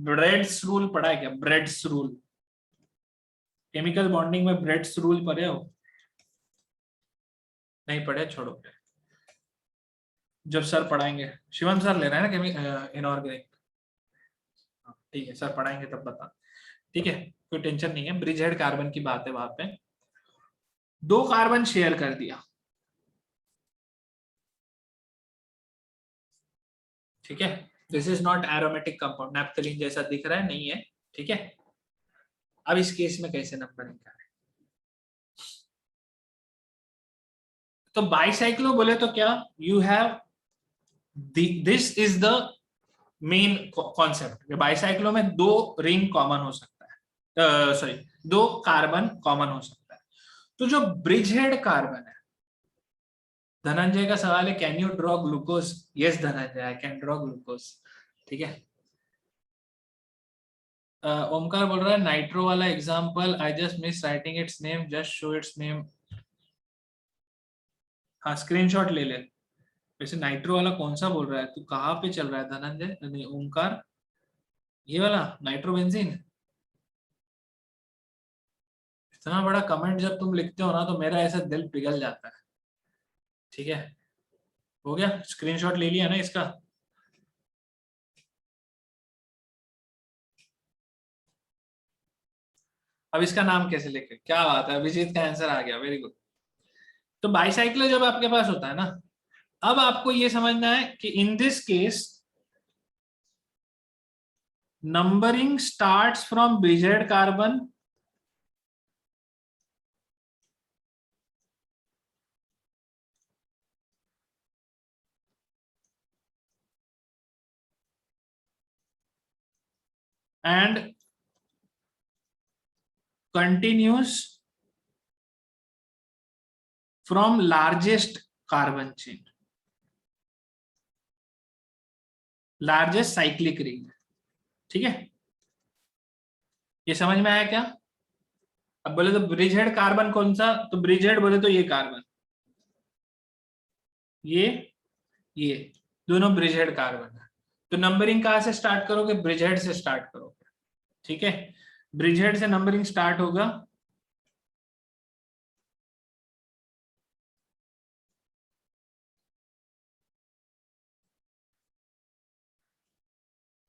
ब्रेड्स रूल पढ़ा है क्या? ब्रेड्स रूल, केमिकल बॉन्डिंग में ब्रेड्स रूल पढ़े हो? नहीं पढ़े, छोड़ो, जब सर पढ़ाएंगे। शिवम सर ले रहे हैं ना इनऑर्गेनिक? ठीक है, सर पढ़ाएंगे तब बता। ठीक है, कोई टेंशन नहीं है, ब्रिज हेड कार्बन की बात है। वहां पे दो कार्बन शेयर कर दिया। ठीक है, this is not aromatic compound, naphthalene जैसा दिख रहा है, नहीं है। ठीक है, अब इस केस में कैसे नंबरिंग करें? तो बाइसाइक्लो बोले तो क्या, you have this is the main concept. Bicyclo में दो रिंग कॉमन हो सकता है, सॉरी, दो कार्बन कॉमन हो सकता है। तो जो ब्रिज हेड कार्बन है, धनंजय का सवाल है, can you draw glucose? Yes Dhananjay, I can draw glucose. ठीक है, ओमकार बोल रहा है नाइट्रो वाला example, I just miss writing it's name, just show it's name. हाँ, स्क्रीनशॉट ले ले। वैसे नाइट्रो वाला कौन सा बोल रहा है तू, कहाँ पे चल रहा है धनंजय? नहीं ओमकार, ये वाला नाइट्रोबेंजीन। इतना बड़ा कमेंट जब तुम लिखते हो ना, तो मेरा ऐसा दिल पिघल जाता है। ठीक है, हो गया, स्क्रीनशॉट ले लिया ना इसका? अब इसका नाम कैसे लिखे? क्या बात है, अभिजीत का आंसर आ गया, वेरी गुड। तो बाईसाइक्लो जब आपके पास होता है ना, अब आपको ये समझना है कि in this case numbering starts from bridged carbon and continues from largest carbon chain, largest cyclic ring। ठीक है, ये समझ में आया क्या? अब बोले तो ब्रिज हेड कार्बन कौन सा, तो ब्रिज हेड बोले तो ये कार्बन, ये ये दोनों ब्रिज हेड कार्बन है। तो नंबरिंग कहां से स्टार्ट करोगे? ब्रिज हेड से स्टार्ट करोगे। ठीक है, ब्रिज हेड से नंबरिंग स्टार्ट होगा।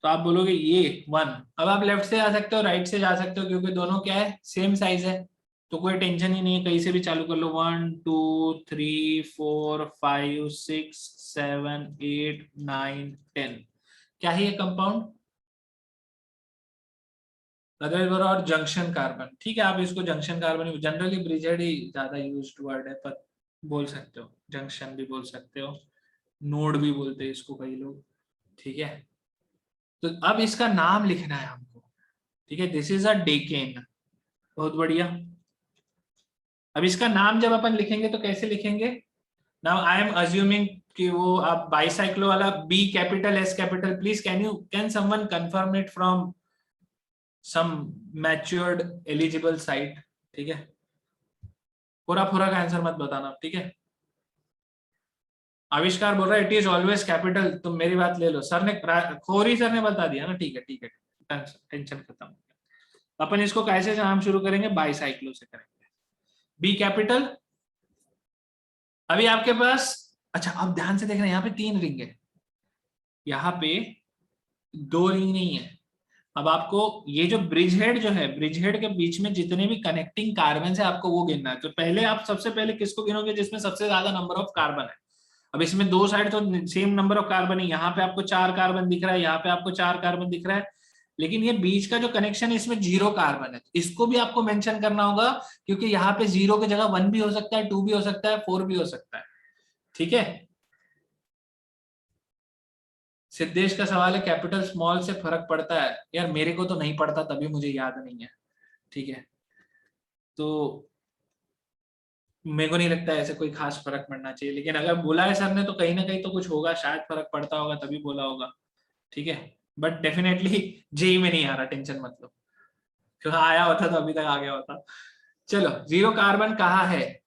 तो आप बोलोगे ये वन। अब आप लेफ्ट से आ सकते हो, राइट से जा सकते हो, क्योंकि दोनों क्या है, सेम साइज है। तो कोई टेंशन ही नहीं है, कहीं से भी चालू कर लो। 1 2 3 4 5 6 7 8 9 10, क्या है ये कंपाउंड? ब्रदर और जंक्शन कार्बन। ठीक है, आप इसको जंक्शन कार्बन, जनरली ब्रिजेड ही ज्यादा यूज्ड वर्ड है, पर बोल सकते हो, जंक्शन भी बोल सकते हो, नोड भी बोलते हैं इसको कई लोग। ठीक है, तो अब इसका नाम लिखना है हमको। ठीक है, दिस इज अ डेकेन। बहुत बढ़िया। अब इसका नाम जब अपन लिखेंगे तो कैसे लिखेंगे? नाउ आई एम अज्यूमिंग कि वो आप बाईसाइक्लो वाला B capital S capital, please can someone confirm it from some matured eligible site. ठीक है, पूरा पूरा का आंसर मत बताना। ठीक है, आविष्कार बोल रहा है इट इज ऑलवेज कैपिटल, तुम मेरी बात ले लो। सर ने, खोरी सर ने बता दिया ना, ठीक है ठीक है, टेंशन खत्म हो गया। अपन इसको कैसे नाम शुरू करेंगे, बाईसाइक्लो से करेंगे। B capital. अभी आपके पास, अच्छा अब ध्यान से देखना, यहाँ पे 3 रिंग है, यहाँ पे 2 रिंग नहीं है। अब आपको ये जो ब्रिज हेड जो है, ब्रिज हेड के बीच में जितने भी कनेक्टिंग कार्बन है आपको वो गिनना है। तो पहले आप सबसे पहले किसको गिनोगे, जिसमें सबसे ज्यादा नंबर ऑफ कार्बन है। अब इसमें 2 साइड तो सेम नंबर ऑफ कार्बन है, यहाँ पे आपको 4 कार्बन दिख रहा है, यहाँ पे आपको 4 कार्बन दिख रहा है, लेकिन ये बीच का जो कनेक्शन है इसमें 0 कार्बन है, इसको भी आपको मेंशन करना होगा, क्योंकि यहाँ पे 0 की जगह 1 भी हो सकता है, 2 भी हो सकता है, 4 भी हो सकता है। ठीक है। सिद्धेश का सवाल है कैपिटल स्मॉल से फर्क पड़ता है? यार मेरे को तो नहीं पड़ता, तभी मुझे याद नहीं है। ठीक है, तो मेरे को नहीं लगता ऐसे कोई खास फर्क पड़ना चाहिए, लेकिन अगर बोला है सर ने तो कहीं ना कहीं तो कुछ होगा, शायद फर्क पड़ता होगा तभी बोला होगा। ठीक है, बट डेफिनेटली जेई में नहीं आ रहा, टेंशन मत लो, क्योंकि आया होता तो अभी तक आ गया होता। चलो, 0 कार्बन कहाँ है?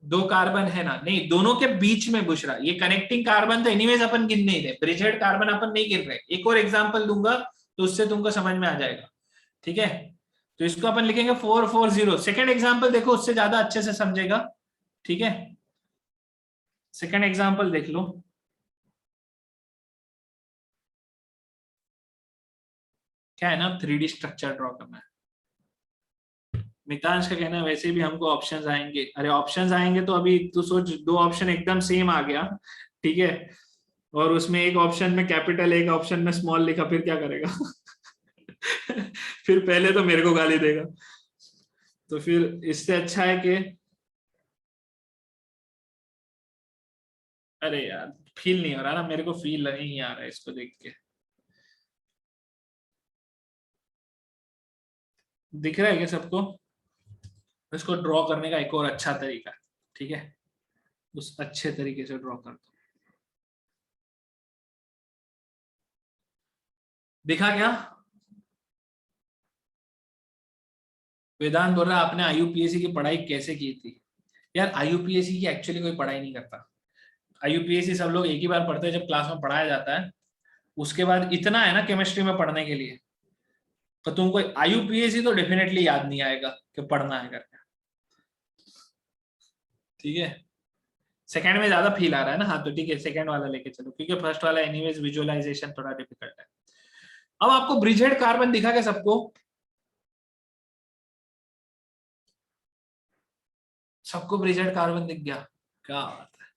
2 कार्बन है ना, नहीं दोनों के बीच में बुशरा, ये कनेक्टिंग कार्बन तो एनीवेज अपन गिन नहीं रहे, ब्रिजहेड कार्बन अपन नहीं गिन रहे। एक और एग्जांपल दूंगा तो उससे तुमको समझ में आ जाएगा। ठीक है, तो इसको अपन लिखेंगे 440। सेकेंड एग्जाम्पल देखो, उससे ज्यादा अच्छे से समझेगा। ठीक है, सेकेंड एग्जाम्पल देख लो। क्या है ना, 3D स्ट्रक्चर ड्रॉ करना है। मितांश का कहना है वैसे भी हमको ऑप्शंस आएंगे। अरे ऑप्शंस आएंगे तो अभी तू सोच, 2 ऑप्शन एकदम सेम आ गया, ठीक है, और उसमें एक ऑप्शन में कैपिटल एक ऑप्शन में स्मॉल लिखा, फिर क्या करेगा? फिर पहले तो मेरे को गाली देगा। तो फिर इससे अच्छा है कि, अरे यार फील नहीं हो रहा ना, मेरे को फील नहीं आ रहा है इसको देख के। दिख रहा है क्या सबको? इसको ड्रॉ करने का एक और अच्छा तरीका, ठीक है, उस अच्छे तरीके से ड्रॉ कर दो। दिखा क्या? वेदांत बोल रहा है आपने आईयूपीएसी की पढ़ाई कैसे की थी? यार आईयूपीएसी की एक्चुअली कोई पढ़ाई नहीं करता। आईयूपीएसी सब लोग एक ही बार पढ़ते हैं जब क्लास में पढ़ाया जाता है, उसके बाद इतना है ना केमिस्ट्री में पढ़ने के लिए, तो तुमको आईयूपीएसी तो डेफिनेटली याद नहीं आएगा कि पढ़ना है करके। ठीक है, सेकंड में ज्यादा फील आ रहा है ना, हाँ तो ठीक है सेकंड वाला लेके चलो, क्योंकि फर्स्ट वाला एनीवेज विजुअलाइजेशन थोड़ा डिफिकल्ट है। अब आपको ब्रिजेड कार्बन दिखा क्या सबको? सबको ब्रिजेड कार्बन दिख गया? क्या बात है,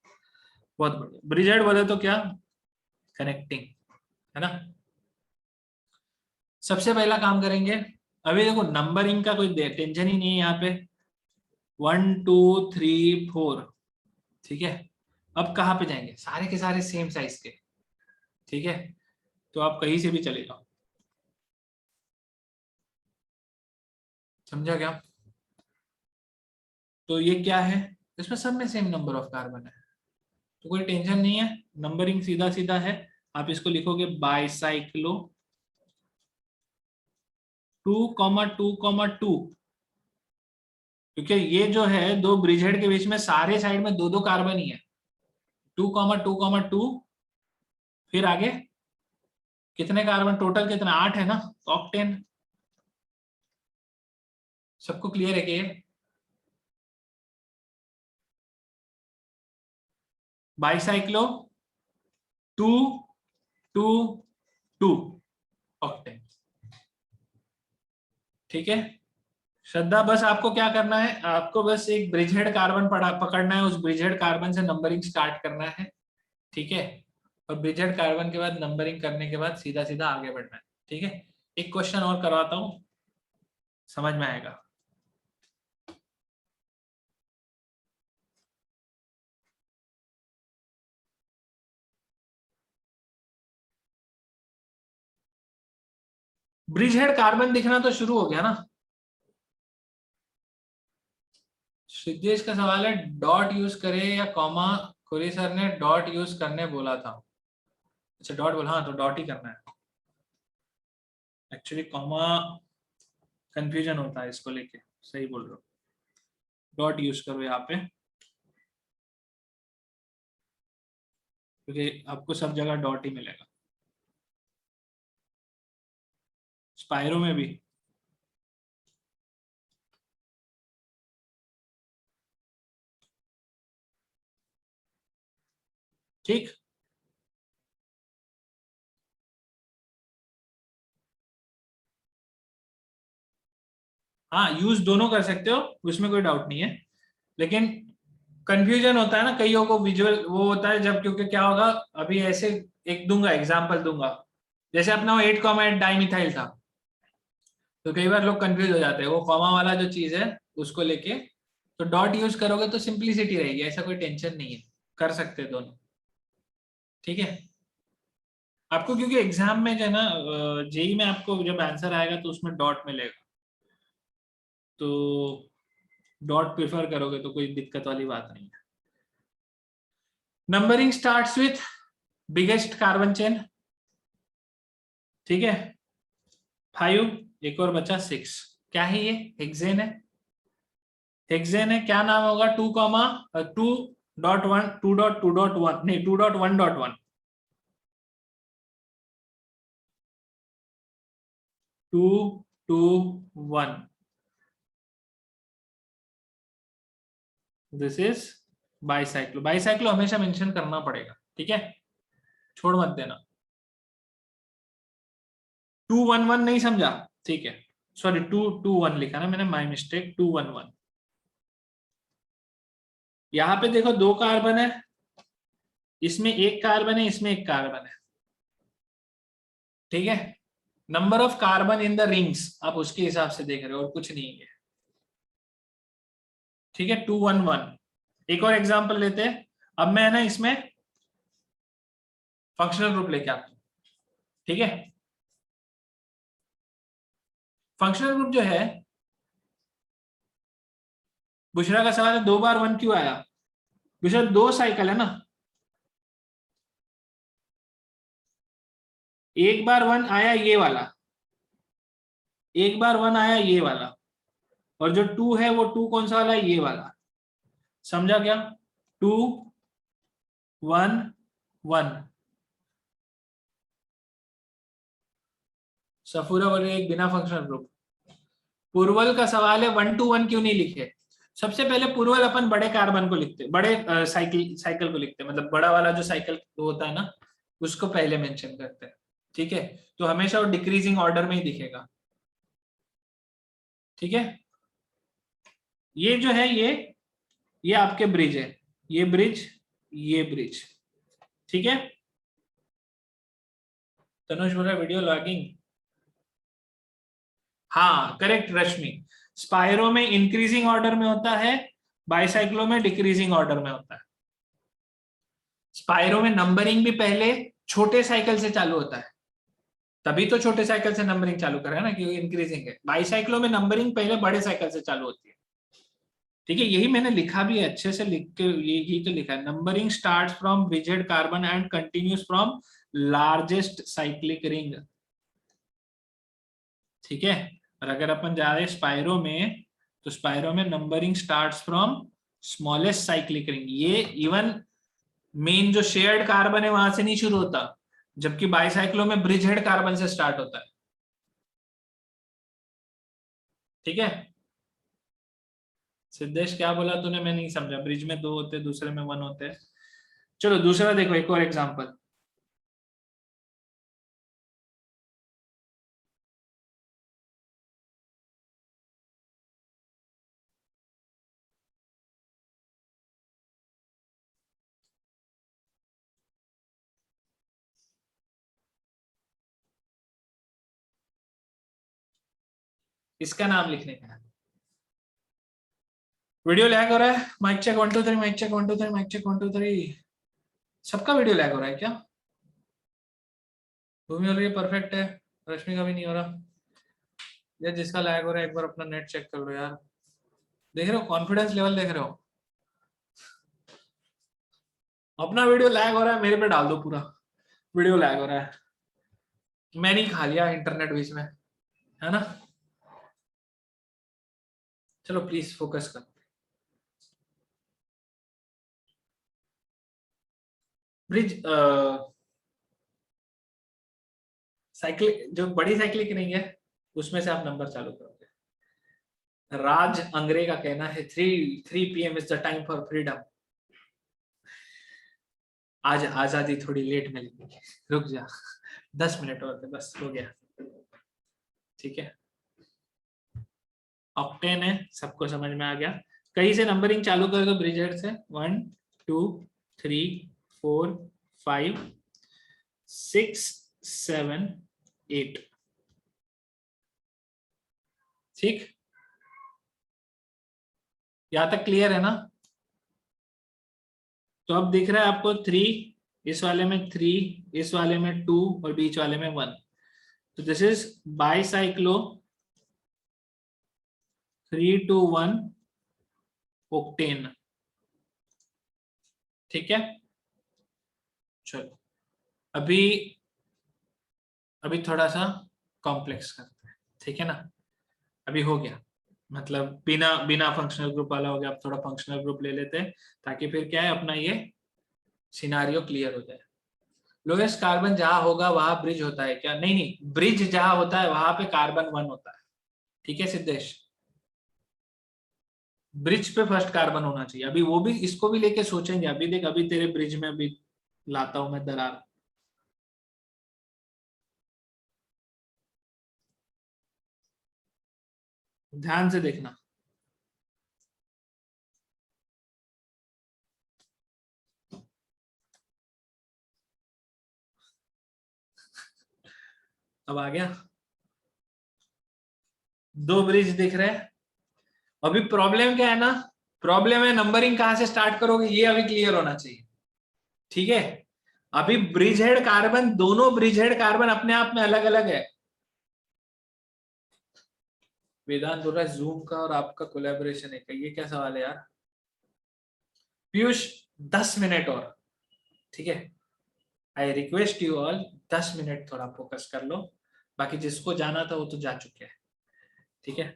बहुत बढ़िया। ब्रिजेड बोले तो क्या, कनेक्टिंग, है ना। सबसे पहला काम करेंगे, अभी देखो नंबरिंग का कोई टेंशन ही नहीं है यहाँ पे, 1 2 3 4, ठीक है। अब कहाँ पे जाएंगे, सारे के सारे सेम साइज के, ठीक है, तो आप कहीं से भी चले जाओ। समझा क्या? तो ये क्या है, इसमें सब में सेम नंबर ऑफ कार्बन है, तो कोई टेंशन नहीं है, नंबरिंग सीधा सीधा है। आप इसको लिखोगे बाईसाइक्लो 2,2,2, क्योंकि ये जो है 2 ब्रिजहेड के बीच में सारे साइड में 2 2 कार्बन ही है। 2,2,2, फिर आगे कितने कार्बन टोटल, कितना 8 है ना, तो ऑक्टेन। सबको क्लियर है कि बाईसाइक्लो 2,2,2 ऑक्टेन? ठीक है, श्रद्धा बस आपको क्या करना है, आपको बस एक ब्रिजहेड कार्बन पकड़ना है, उस ब्रिजहेड कार्बन से नंबरिंग स्टार्ट करना है, ठीक है, और ब्रिजहेड कार्बन के बाद नंबरिंग करने के बाद सीधा सीधा आगे बढ़ना है। ठीक है, एक क्वेश्चन और करवाता हूं, समझ में आएगा। ब्रिजहेड कार्बन दिखना तो शुरू हो गया ना। सिद्धेश का सवाल है डॉट यूज करे या कॉमा, खुरी सर ने डॉट यूज करने बोला था। अच्छा डॉट बोला, हाँ तो डॉट ही करना है। एक्चुअली कॉमा कंफ्यूजन होता है इसको लेके, सही बोल रहे हो, डॉट यूज करो यहाँ पे। क्योंकि आपको सब जगह डॉट ही मिलेगा, स्पायरो में भी। ठीक, हाँ यूज दोनों कर सकते हो, उसमें कोई डाउट नहीं है, लेकिन कंफ्यूजन होता है ना कईयों को विजुअल वो होता है जब, क्योंकि क्या होगा, अभी ऐसे एक दूंगा एग्जांपल दूंगा, जैसे अपना वो 8,8 डाइमिथाइल था, तो कई बार लोग कंफ्यूज हो जाते हैं वो कॉमा वाला जो चीज है उसको लेके, तो डॉट यूज करोगे तो सिंप्लिसिटी रहेगी, ऐसा कोई टेंशन नहीं है, कर सकते हैं दोनों। ठीक है, आपको क्योंकि एग्जाम में जो है ना, जेई में आपको जब आंसर आएगा तो उसमें डॉट मिलेगा, तो डॉट प्रिफर करोगे तो कोई दिक्कत वाली बात नहीं है। Numbering starts with biggest carbon chain, ठीक है, 5, एक और बचा 6, क्या है ये, हेक्सेन है, हेक्सेन है, क्या नाम होगा, 2,2.1 2.2.1 नहीं 2.1.1 221, दिस इज बाईसाइक्लो, बाईसाइक्लो हमेशा मेंशन करना पड़ेगा, ठीक है, छोड़ मत देना। 211 नहीं समझा, ठीक है, सॉरी 221 लिखा ना मैंने, माय मिस्टेक, 211। यहां पे देखो 2 कार्बन है, इसमें 1 कार्बन है, इसमें 1 कार्बन है, ठीक है, number of carbon in the rings आप उसके हिसाब से देख रहे हो और कुछ नहीं है, ठीक है, 211। एक और एग्जांपल लेते हैं, अब मैं ना इसमें फंक्शनल ग्रुप लेके आता हूं, ठीक है, फंक्शनल ग्रुप जो है, बुशरा का सवाल है 2 बार 1 क्यों आया, बुशरा 2 साइकिल है ना, 1 बार 1 आया ये वाला, 1 बार 1 आया ये वाला, और जो 2 है वो 2 कौन सा वाला है, ये वाला, समझा क्या, 2 1 1। सफूरा बोल रही है एक बिना फंक्शनल ग्रुप। पुरवल का सवाल है 1 to 1 क्यों नहीं लिखे, सबसे पहले पुरवल अपन बड़े कार्बन को लिखते, बड़े साइकिल साइकिल को लिखते, मतलब बड़ा वाला जो साइकिल होता है ना उसको पहले मेंशन करते हैं, ठीक है, तो हमेशा वो डिक्रीजिंग ऑर्डर में ही दिखेगा, ठीक है, ये जो है ये आपके ब्रिज है, ये ब्रिज, ये ब्रिज, ठीक है, तनुष बोला वीडियो लॉगिंग, हाँ करेक्ट रश्मि, स्पायरो में इंक्रीजिंग ऑर्डर में होता है, बाइसाइक्लो में डिक्रीजिंग ऑर्डर में होता है, स्पायरो में नंबरिंग भी पहले छोटे साइकिल से चालू होता है, तभी तो छोटे साइकिल से नंबरिंग चालू करा है ना, क्योंकि इंक्रीजिंग है, बाइसाइक्लो में नंबरिंग पहले बड़े साइकिल से चालू होती है, ठीक है, यही मैंने लिखा भी है अच्छे से लिख के, यही तो लिखा है, numbering starts from bridged carbon and continues from largest cyclic ring, ठीक है, और अगर अपन जा रहे स्पायरो में, तो स्पायरो में numbering starts from smallest cyclic ring, ये इवन मेन जो शेयर्ड कार्बन है वहां से नहीं शुरू होता, जबकि बाइसाइक्लो में ब्रिज हेड कार्बन से स्टार्ट होता है, ठीक है, सिद्धेश क्या बोला तूने, मैं नहीं समझा, ब्रिज में 2 होते दूसरे में 1 होते, चलो दूसरा देखो, एक और एग्जांपल, इसका नाम लिखने का है, वीडियो लैग हो रहा है, mic check 1 2 3, mic check 1 2 3, mic check 1 2 3, सबका वीडियो लैग हो रहा है क्या, भूमि हो रही है परफेक्ट है, रश्मि का भी नहीं हो रहा, यार जिसका लैग हो रहा है एक बार अपना नेट चेक कर लो यार, देख रहे हो कॉन्फिडेंस लेवल देख रहे हो, अपना वीडियो लैग हो रहा है मेरे पे डाल दो पूरा, वीडियो लैग हो रहा है, मैंने ही खा लिया इंटरनेट बीच में, है ना, चलो प्लीज फोकस करो। ब्रिज साइक्लिक, जो बड़ी साइक्लिक रिंग है उसमें से आप नंबर चालू करोगे। राज अंग्रे का कहना है 3 PM is the time for freedom. आज आजादी थोड़ी लेट मिलेगी, रुक जा 10 मिनट और थे, बस हो गया। ठीक है, ऑक्टेन है, सबको समझ में आ गया। कहीं से नंबरिंग चालू कर दो ब्रिज हेड से। 1 2 3 4 5 6 7 8। ठीक, यहां तक क्लियर है ना? तो अब दिख रहा है आपको 3, इस वाले में 3, इस वाले में 2 और बीच वाले में 1। तो this is bicyclo 3 to 1 octane. ठीक है, चलो अभी अभी थोड़ा सा कॉम्प्लेक्स करते हैं। ठीक है ना, अभी हो गया, मतलब बिना बिना फंक्शनल ग्रुप वाला हो गया। अब थोड़ा फंक्शनल ग्रुप ले लेते हैं ताकि फिर क्या है, अपना ये सिनारियो क्लियर हो जाए। लोएस्ट कार्बन जहां होगा वहां ब्रिज होता है क्या? नहीं नहीं, ब्रिज जहां होता है वहां पे कार्बन 1 होता है। ठीक है सिद्धेश, ब्रिज पे फर्स्ट कार्बन होना चाहिए। अभी वो भी, इसको भी लेके सोचेंगे। अभी देख, अभी तेरे ब्रिज में अभी लाता हूं मैं दरार। ध्यान से देखना। अब आ गया, 2 ब्रिज दिख रहे हैं। अभी प्रॉब्लम क्या है ना, प्रॉब्लम है नंबरिंग कहां से स्टार्ट करोगे, ये अभी क्लियर होना चाहिए। ठीक है, अभी ब्रिज हेड कार्बन, दोनों ब्रिज हेड कार्बन अपने आप में अलग अलग है। वेदांत बोल रहा है जूम का और आपका कोलैबोरेशन है क्या? ये क्या सवाल है यार। पीयूष 10 मिनट और, ठीक है, I request you all 10 minute थोड़ा फोकस कर लो। बाकी जिसको जाना था वो तो जा चुके हैं। ठीक है,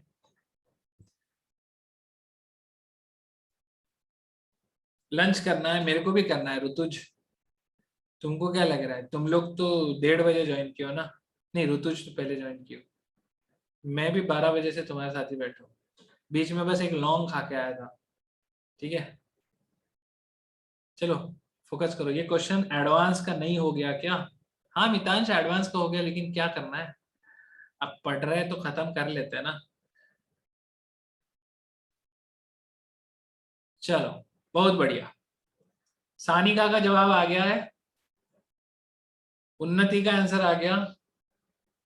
लंच करना है, मेरे को भी करना है ऋतुज। तुमको क्या लग रहा है, तुम लोग तो 1:30 बजे ज्वाइन किए हो ना? नहीं, ऋतुज तो पहले ज्वाइन किए। मैं भी 12 बजे से तुम्हारे साथ ही बैठा हूँ, बीच में बस एक लॉन्ग खा के आया था। ठीक है, चलो फोकस करो। ये क्वेश्चन एडवांस का नहीं हो गया क्या? हाँ मितांश, एडवांस का हो गया, लेकिन क्या करना है, अब पढ़ रहे हैं तो खत्म कर लेते हैं ना। चलो बहुत बढ़िया, सानिका का जवाब आ गया है, उन्नति का आंसर आ गया,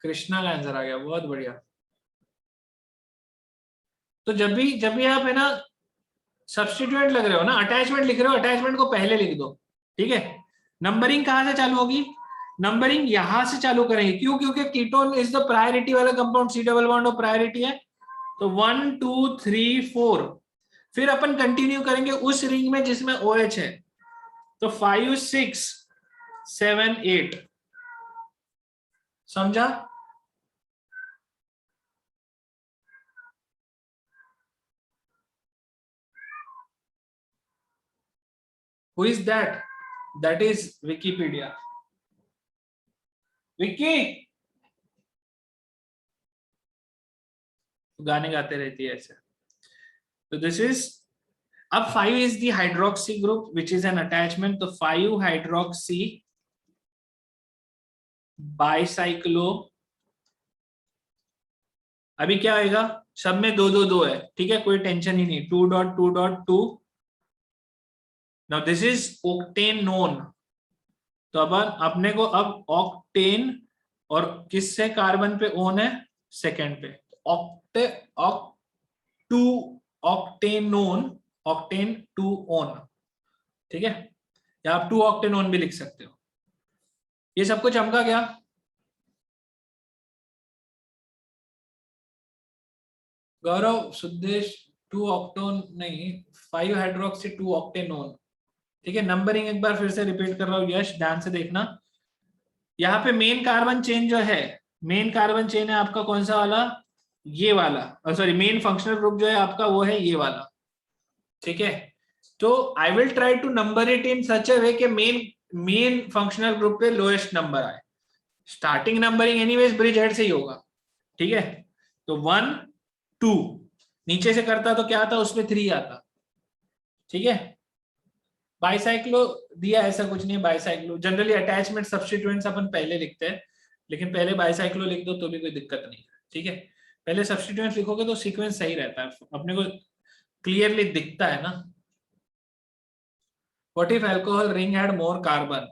कृष्णा का आंसर आ गया, बहुत बढ़िया। तो जब भी आप है ना सब्स्टिट्यूएंट लग रहे हो ना, अटैचमेंट लिख रहे हो, अटैचमेंट को पहले लिख दो। ठीक है, नंबरिंग कहां से चालू होगी? नंबरिंग यहां से चालू करेंगे। क्यों? क्योंकि कीटोन इज द प्रायोरिटी वाला कंपाउंड, सी डबल बॉन्ड और प्रायोरिटी है। तो 1 2 3 4, फिर अपन कंटिन्यू करेंगे उस रिंग में जिसमें OH है। तो 5 6 7 8, समझा? Who is that? That is Wikipedia. Vicky गाने गाते रहती है ऐसे। तो दिस इज, अब 5 is the hydroxy group which is an attachment. तो 5 हाइड्रोक्सी बाइसाइक्लो, अभी क्या आएगा, सब में 2 2 2 है। ठीक है, कोई टेंशन ही नहीं। 2.2.2, now this is octane known. तो अब अपने को अब ऑक्टेन और किससे कार्बन पे ओन है, सेकेंड पे, ऑक्टे ऑक टू ऑक्टेनोन, ऑक्टेन टू ओन। ठीक है, या आप 2 ऑक्टेनोन भी लिख सकते हो। ये सबको चमका गया? गौरव सुदेश 2 ऑक्टोन नहीं, 5 हाइड्रोक्सी 2 ऑक्टेनोन। ठीक है, नंबरिंग एक बार फिर से रिपीट कर रहा हूँ, यश ध्यान से देखना। यहाँ पे मेन कार्बन चेन जो है, मेन कार्बन चेन है आपका कौन सा वाला, ये वाला, सॉरी मेन फंक्शनल ग्रुप जो है आपका वो है ये वाला। ठीक है, तो I will try to number it in such a way कि मेन मेन फंक्शनल ग्रुप पे लोएस्ट नंबर आए। Starting numbering anyways bridgehead से ही होगा, ठीक है। तो 1 2 नीचे से करता तो क्या आता, उसमें 3 आता, ठीक है। बाइसाइक्लो दिया ऐसा कुछ नहीं, बाइसाइक्लो जनरली अटैचमेंट सब्स्टिट्यूएंट्स अपन पहले लिखते हैं, लेकिन पहले बाइसाइक्लो लिख दो तो भी कोई दिक्कत नहीं है, ठीक है। पहले सब्स्टिट्यूएंट्स लिखोगे तो सीक्वेंस सही रहता है, अपने को क्लियरली दिखता है ना। What if alcohol ring had more carbon,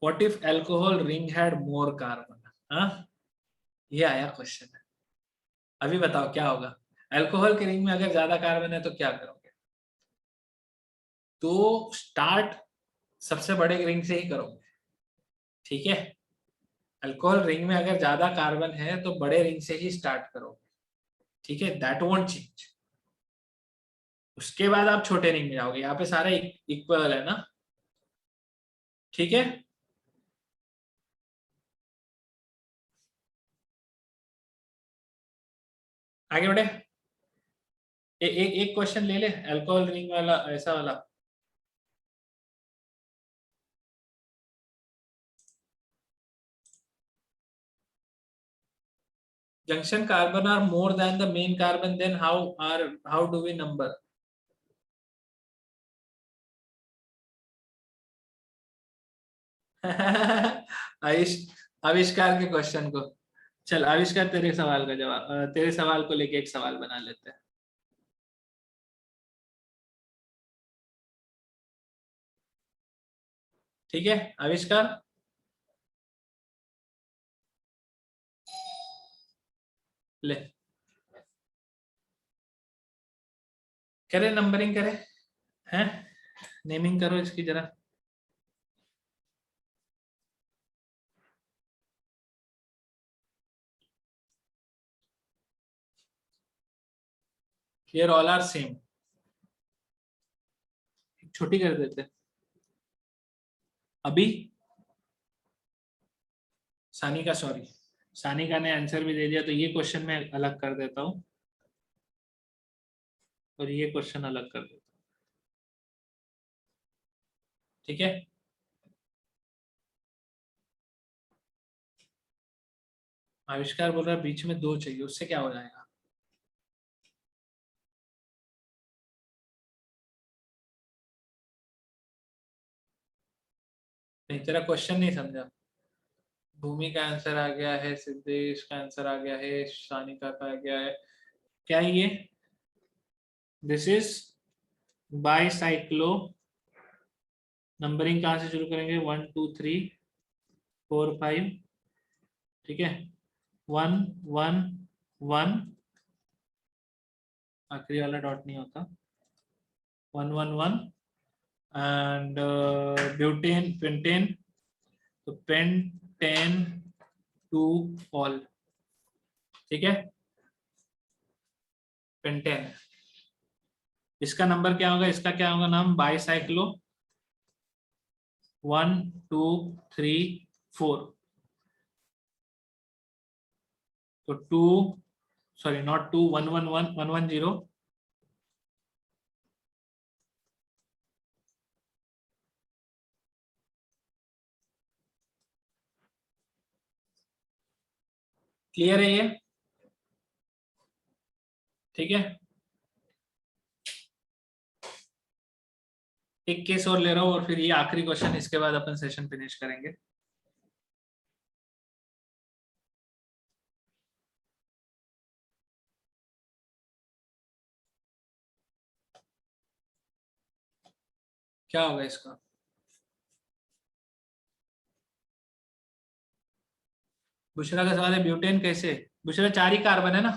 what if alcohol ring had more carbon, हाँ ये आया क्वेश्चन है। अभी बताओ क्या होगा, अल्कोहल के रिंग में अगर ज्यादा कार्बन है तो क्या करोगे? तो स्टार्ट सबसे बड़े रिंग से ही करोगे, ठीक है। अल्कोहल रिंग में अगर ज्यादा कार्बन है तो बड़े रिंग से ही स्टार्ट करोगे, ठीक है, दैट वोंट चेंज। उसके बाद आप छोटे रिंग में जाओगे, यहाँ पे सारा इक्वल है ना, ठीक है। आगे बढ़े। एक क्वेश्चन ले ले अल्कोहल रिंग वाला, ऐसा वाला। Junction carbon are more than the main carbon, then how do we number? आविष्कार के क्वेश्चन को, चल आविष्कार तेरे सवाल का जवाब, तेरे सवाल को लेके एक सवाल बना लेते हैं। ठीक है आविष्कार, ले करे नंबरिंग करे, हैं नेमिंग करो इसकी जरा। Here all are same, छोटी कर देते। अभी सानिका, सॉरी सानिका ने आंसर भी दे दिया, तो ये क्वेश्चन मैं अलग कर देता हूँ और ये क्वेश्चन अलग कर देता हूँ, ठीक है। आविष्कार बोल रहा है बीच में 2 चाहिए, उससे क्या हो जाएगा? नहीं तेरा क्वेश्चन नहीं समझा। भूमि का आंसर आ गया है, सिद्धेश का आंसर आ गया है, सानिका का आ गया है, क्या है ये? This is bicyclo. नंबरिंग कहाँ से शुरू करेंगे? 1 2 3 4 5, ठीक है। 1 1 1, आखिरी वाला डॉट नहीं होता, 1 1 1 एंड ब्यूटेन पेंटेन, तो पेंटेन टू ऑल, ठीक है। पेंटेन, इसका नंबर क्या होगा, इसका क्या होगा नाम? बाईसाइक्लो 1 2 3 4, तो 2 सॉरी नॉट 2 1 1 1 1 1 0, क्लियर है ये? ठीक है, एक केस और ले रहा हूं और फिर ये आखिरी क्वेश्चन, इसके बाद अपन सेशन फिनिश करेंगे। क्या होगा इसका? बुशरा का सवाल है ब्यूटेन कैसे? बुशरा 4 ही कार्बन है ना,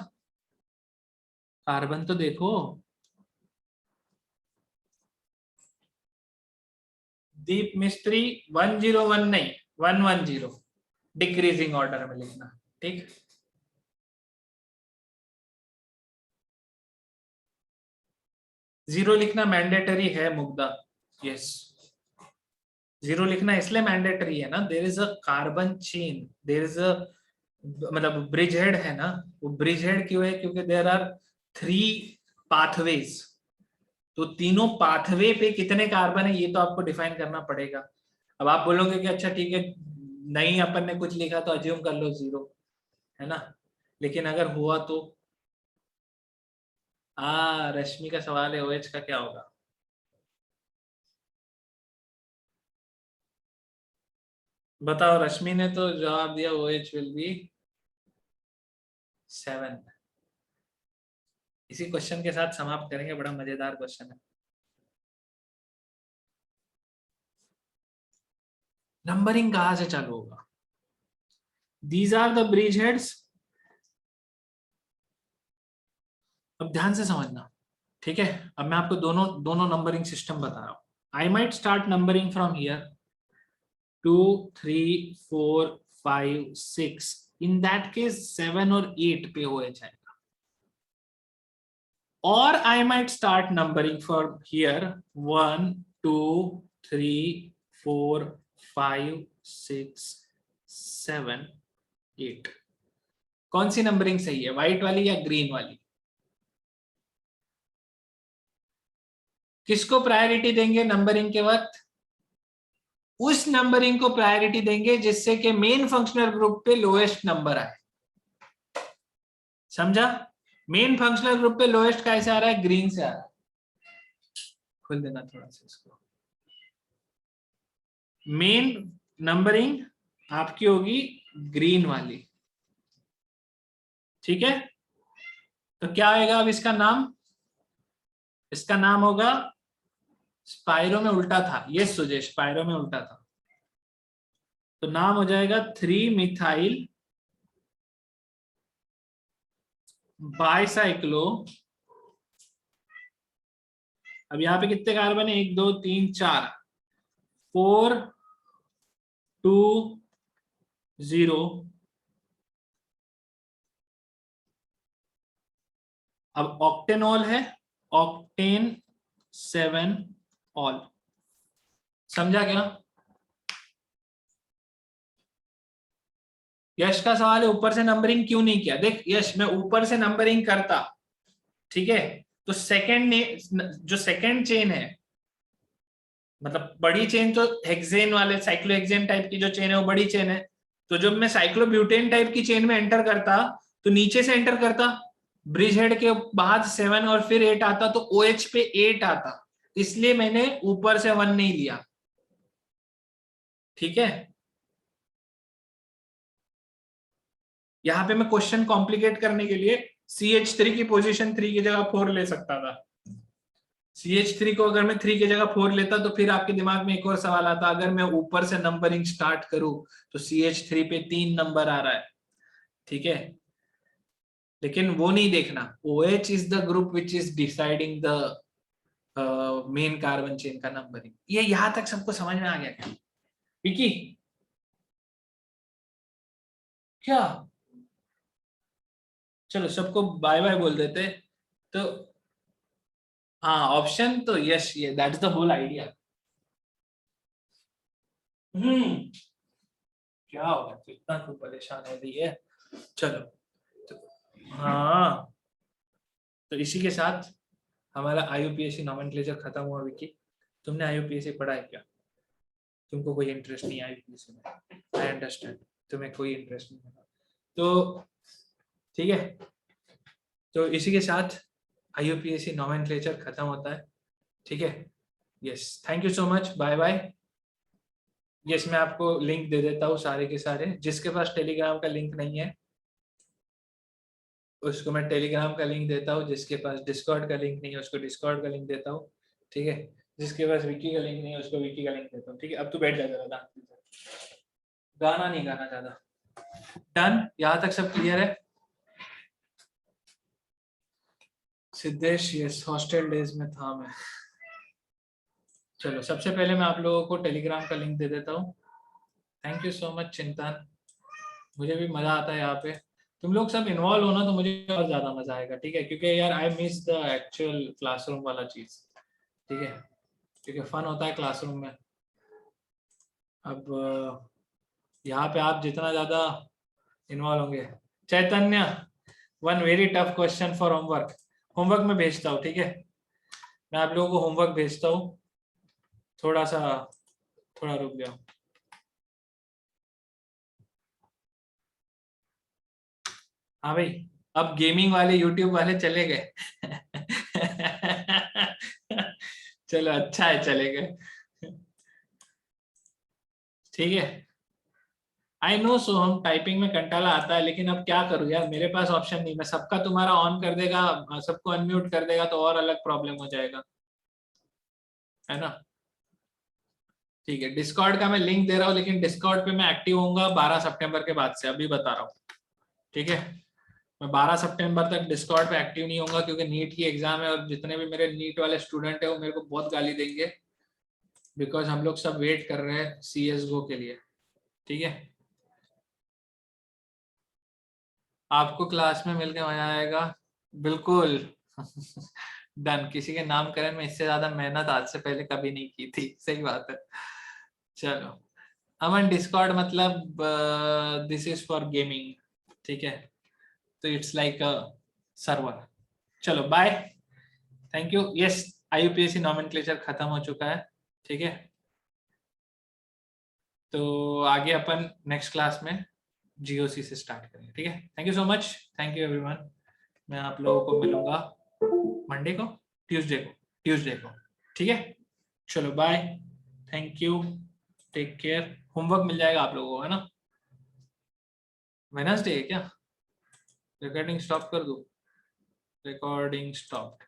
कार्बन तो देखो। दीप मिस्त्री 101 नहीं 110, डिक्रीजिंग ऑर्डर में लिखना, ठीक। जीरो लिखना मैंडेटरी है मुग्धा, यस। जीरो लिखना इसलिए मैंडेटरी है ना, there is a carbon chain, there is a मतलब ब्रिज हेड है ना, वो ब्रिज हेड क्यों है? क्योंकि देयर आर 3 पाथवेज, तो तीनों पाथवे पे कितने कार्बन है ये तो आपको डिफाइन करना पड़ेगा। अब आप बोलोगे कि अच्छा ठीक है, नहीं अपन ने कुछ लिखा तो अज्यूम कर लो 0, है ना, लेकिन अगर हुआ तो रश्मि का सवाल है OH का क्या होगा। बताओ, रश्मि ने तो जवाब दिया OH विल बी 7। इसी क्वेश्चन के साथ समाप्त करेंगे, बड़ा मजेदार क्वेश्चन है। नंबरिंग कहां से चालू होगा? These are the bridge heads. अब ध्यान से समझना, ठीक है। अब मैं आपको दोनों दोनों नंबरिंग सिस्टम बता रहा हूं। I might start numbering from here 2 3 4 5 6। In that case 7 और 8 पे हो जाएगा। और I might start numbering from here 1 2 3 4 5 6 7 8। कौन सी नंबरिंग सही है, व्हाइट वाली या ग्रीन वाली? किसको प्रायोरिटी देंगे नंबरिंग के वक्त? उस नंबरिंग को प्रायोरिटी देंगे जिससे कि मेन फंक्शनल ग्रुप पे लोएस्ट नंबर आए। समझा? मेन फंक्शनल ग्रुप पे लोएस्ट कैसे आ रहा है? ग्रीन से आ रहा है। खोल देना थोड़ा सा इसको। मेन नंबरिंग आपकी होगी ग्रीन वाली, ठीक है। तो क्या आएगा अब इसका नाम? इसका नाम होगा, स्पाइरो में उल्टा था, ये सुजय स्पाइरो में उल्टा था, तो नाम हो जाएगा 3 मिथाइल बाइसाइक्लो। अब यहाँ पे कितने कार्बन है? 1 2 3 4, 4 2 0। अब ऑक्टेनॉल है, ऑक्टेन 7 ऑल। समझा क्या? यश का सवाल है ऊपर से नंबरिंग क्यों नहीं किया। देख यश, मैं ऊपर से नंबरिंग करता, ठीक है, तो सेकंड ने जो सेकंड चेन है, मतलब बड़ी चेन तो हेक्सेन वाले साइक्लोहेक्सेन टाइप की जो चेन है वो बड़ी चेन है। तो जब मैं साइक्लोब्यूटेन टाइप की चेन में एंटर करता तो नीचे से एंटर करता, ब्रिज हेड के बाद 7 और फिर 8 आता, तो OH पे 8 आता, इसलिए मैंने ऊपर से 1 नहीं लिया, ठीक है। यहां पे मैं क्वेश्चन कॉम्प्लिकेट करने के लिए CH3 की पोजीशन 3 की जगह 4 ले सकता था। CH3 को अगर मैं 3 की जगह 4 लेता तो फिर आपके दिमाग में एक और सवाल आता, अगर मैं ऊपर से नंबरिंग स्टार्ट करूं तो CH3 पे 3 नंबर आ रहा है, ठीक है। लेकिन वो नहीं देखना, OH is the group which is deciding the main carbon chain का नंबरिंग। ये यहां तक सबको समझ में आ गया क्या विकी? क्या? चलो सबको बाय बाय बोल देते। तो हाँ, ऑप्शन तो यस, ये दैट्स द होल आइडिया। क्या होगा, तो इतना क्यों परेशान है ये। चलो, तो हाँ, तो इसी के साथ हमारा IUPAC नॉमेनक्लेचर खत्म हुआ। विकी, तुमने IUPAC पढ़ा है क्या? तुमको कोई इंटरेस्ट नहीं है IUPAC में, आई अंडरस्टैंड, तुम्हें कोई इंटरेस्ट नहीं है, तो ठीक है। तो इसी के साथ IUPAC नॉमेनक्लेचर खत्म होता है, ठीक है। Yes, thank you so much, bye bye. Yes, मैं आपको लिंक दे देता हूँ सारे के सारे। जिसके पास टेलीग्राम का लिंक नहीं है उसको मैं टेलीग्राम का लिंक देता हूँ, जिसके पास डिस्कॉर्ड का लिंक नहीं है उसको डिस्कॉर्ड का लिंक देता हूँ, ठीक है। जिसके पास विकी का लिंक नहीं है उसको विकी का लिंक देता हूँ, ठीक है। अब तू बैठ जा जरा, गाना नहीं गाना ज्यादा। डन, यहाँ तक सब क्लियर है? सिद्धेश, यस, हॉस्टल डेज में था मैं। चलो, सबसे पहले मैं आप लोगों को टेलीग्राम का लिंक दे देता हूँ। थैंक यू सो मच चिंतन, मुझे भी मजा आता है यहाँ पे। तुम लोग सब इन्वॉल्व हो ना तो मुझे और ज्यादा मजा आएगा, ठीक है, क्योंकि यार I miss the actual classroom वाला चीज, ठीक है, क्योंकि फन होता है क्लासरूम में। अब यहाँ पे आप जितना ज्यादा इन्वॉल्व होंगे। Chaitanya, one very tough question for homework. Homework में भेजता हूँ, ठीक है, मैं आप लोगों को होमवर्क भेजता हूँ। थोड़ा सा, थोड़ा रुक जाओ। हाँ भाई, अब गेमिंग वाले यूट्यूब वाले चले गए। चलो अच्छा है, चले गए। ठीक है। आई नो सो, हम टाइपिंग में कंटाला आता है, लेकिन अब क्या करूँ यार, मेरे पास ऑप्शन नहीं। मैं सबका तुम्हारा ऑन कर देगा, सबको अनम्यूट कर देगा तो और अलग प्रॉब्लम हो जाएगा, है ना। ठीक है, डिस्कॉर्ड का मैं लिंक दे रहा हूँ, लेकिन डिस्कॉर्ड पे मैं एक्टिव होऊंगा 12 सितंबर के बाद से, अभी बता रहा हूँ। ठीक है, मैं 12 सितंबर तक डिस्कॉर्ड पे एक्टिव नहीं होऊंगा, क्योंकि नीट की एग्जाम है और जितने भी मेरे नीट वाले स्टूडेंट है वो मेरे को बहुत गाली देंगे, बिकॉज हम लोग सब वेट कर रहे हैं CSGO के लिए। ठीक है, आपको क्लास में मिलके मजा आएगा, बिल्कुल। डन। किसी के नामकरण में इससे ज्यादा मेहनत आज से पहले कभी नहीं की थी, सही बात है। चलो, अमन डिस्कॉर्ड मतलब दिस इज फॉर गेमिंग, ठीक है, तो इट्स लाइक अ सर्वर। चलो bye, thank you. Yes, IUPAC nomenclature खत्म हो चुका है। ठीक है, तो आगे अपन नेक्स्ट क्लास में GOC से स्टार्ट करेंगे। ठीक है, thank you so much, thank you everyone. मैं आप लोगों को मिलूंगा मंडे को, ट्यूसडे को। ठीक है, चलो bye, thank you, take care. Homework मिल जाएगा आप लोगों को, है ना। वेडनेसडे है क्या? रिकॉर्डिंग स्टॉप कर दूं? Recording stop.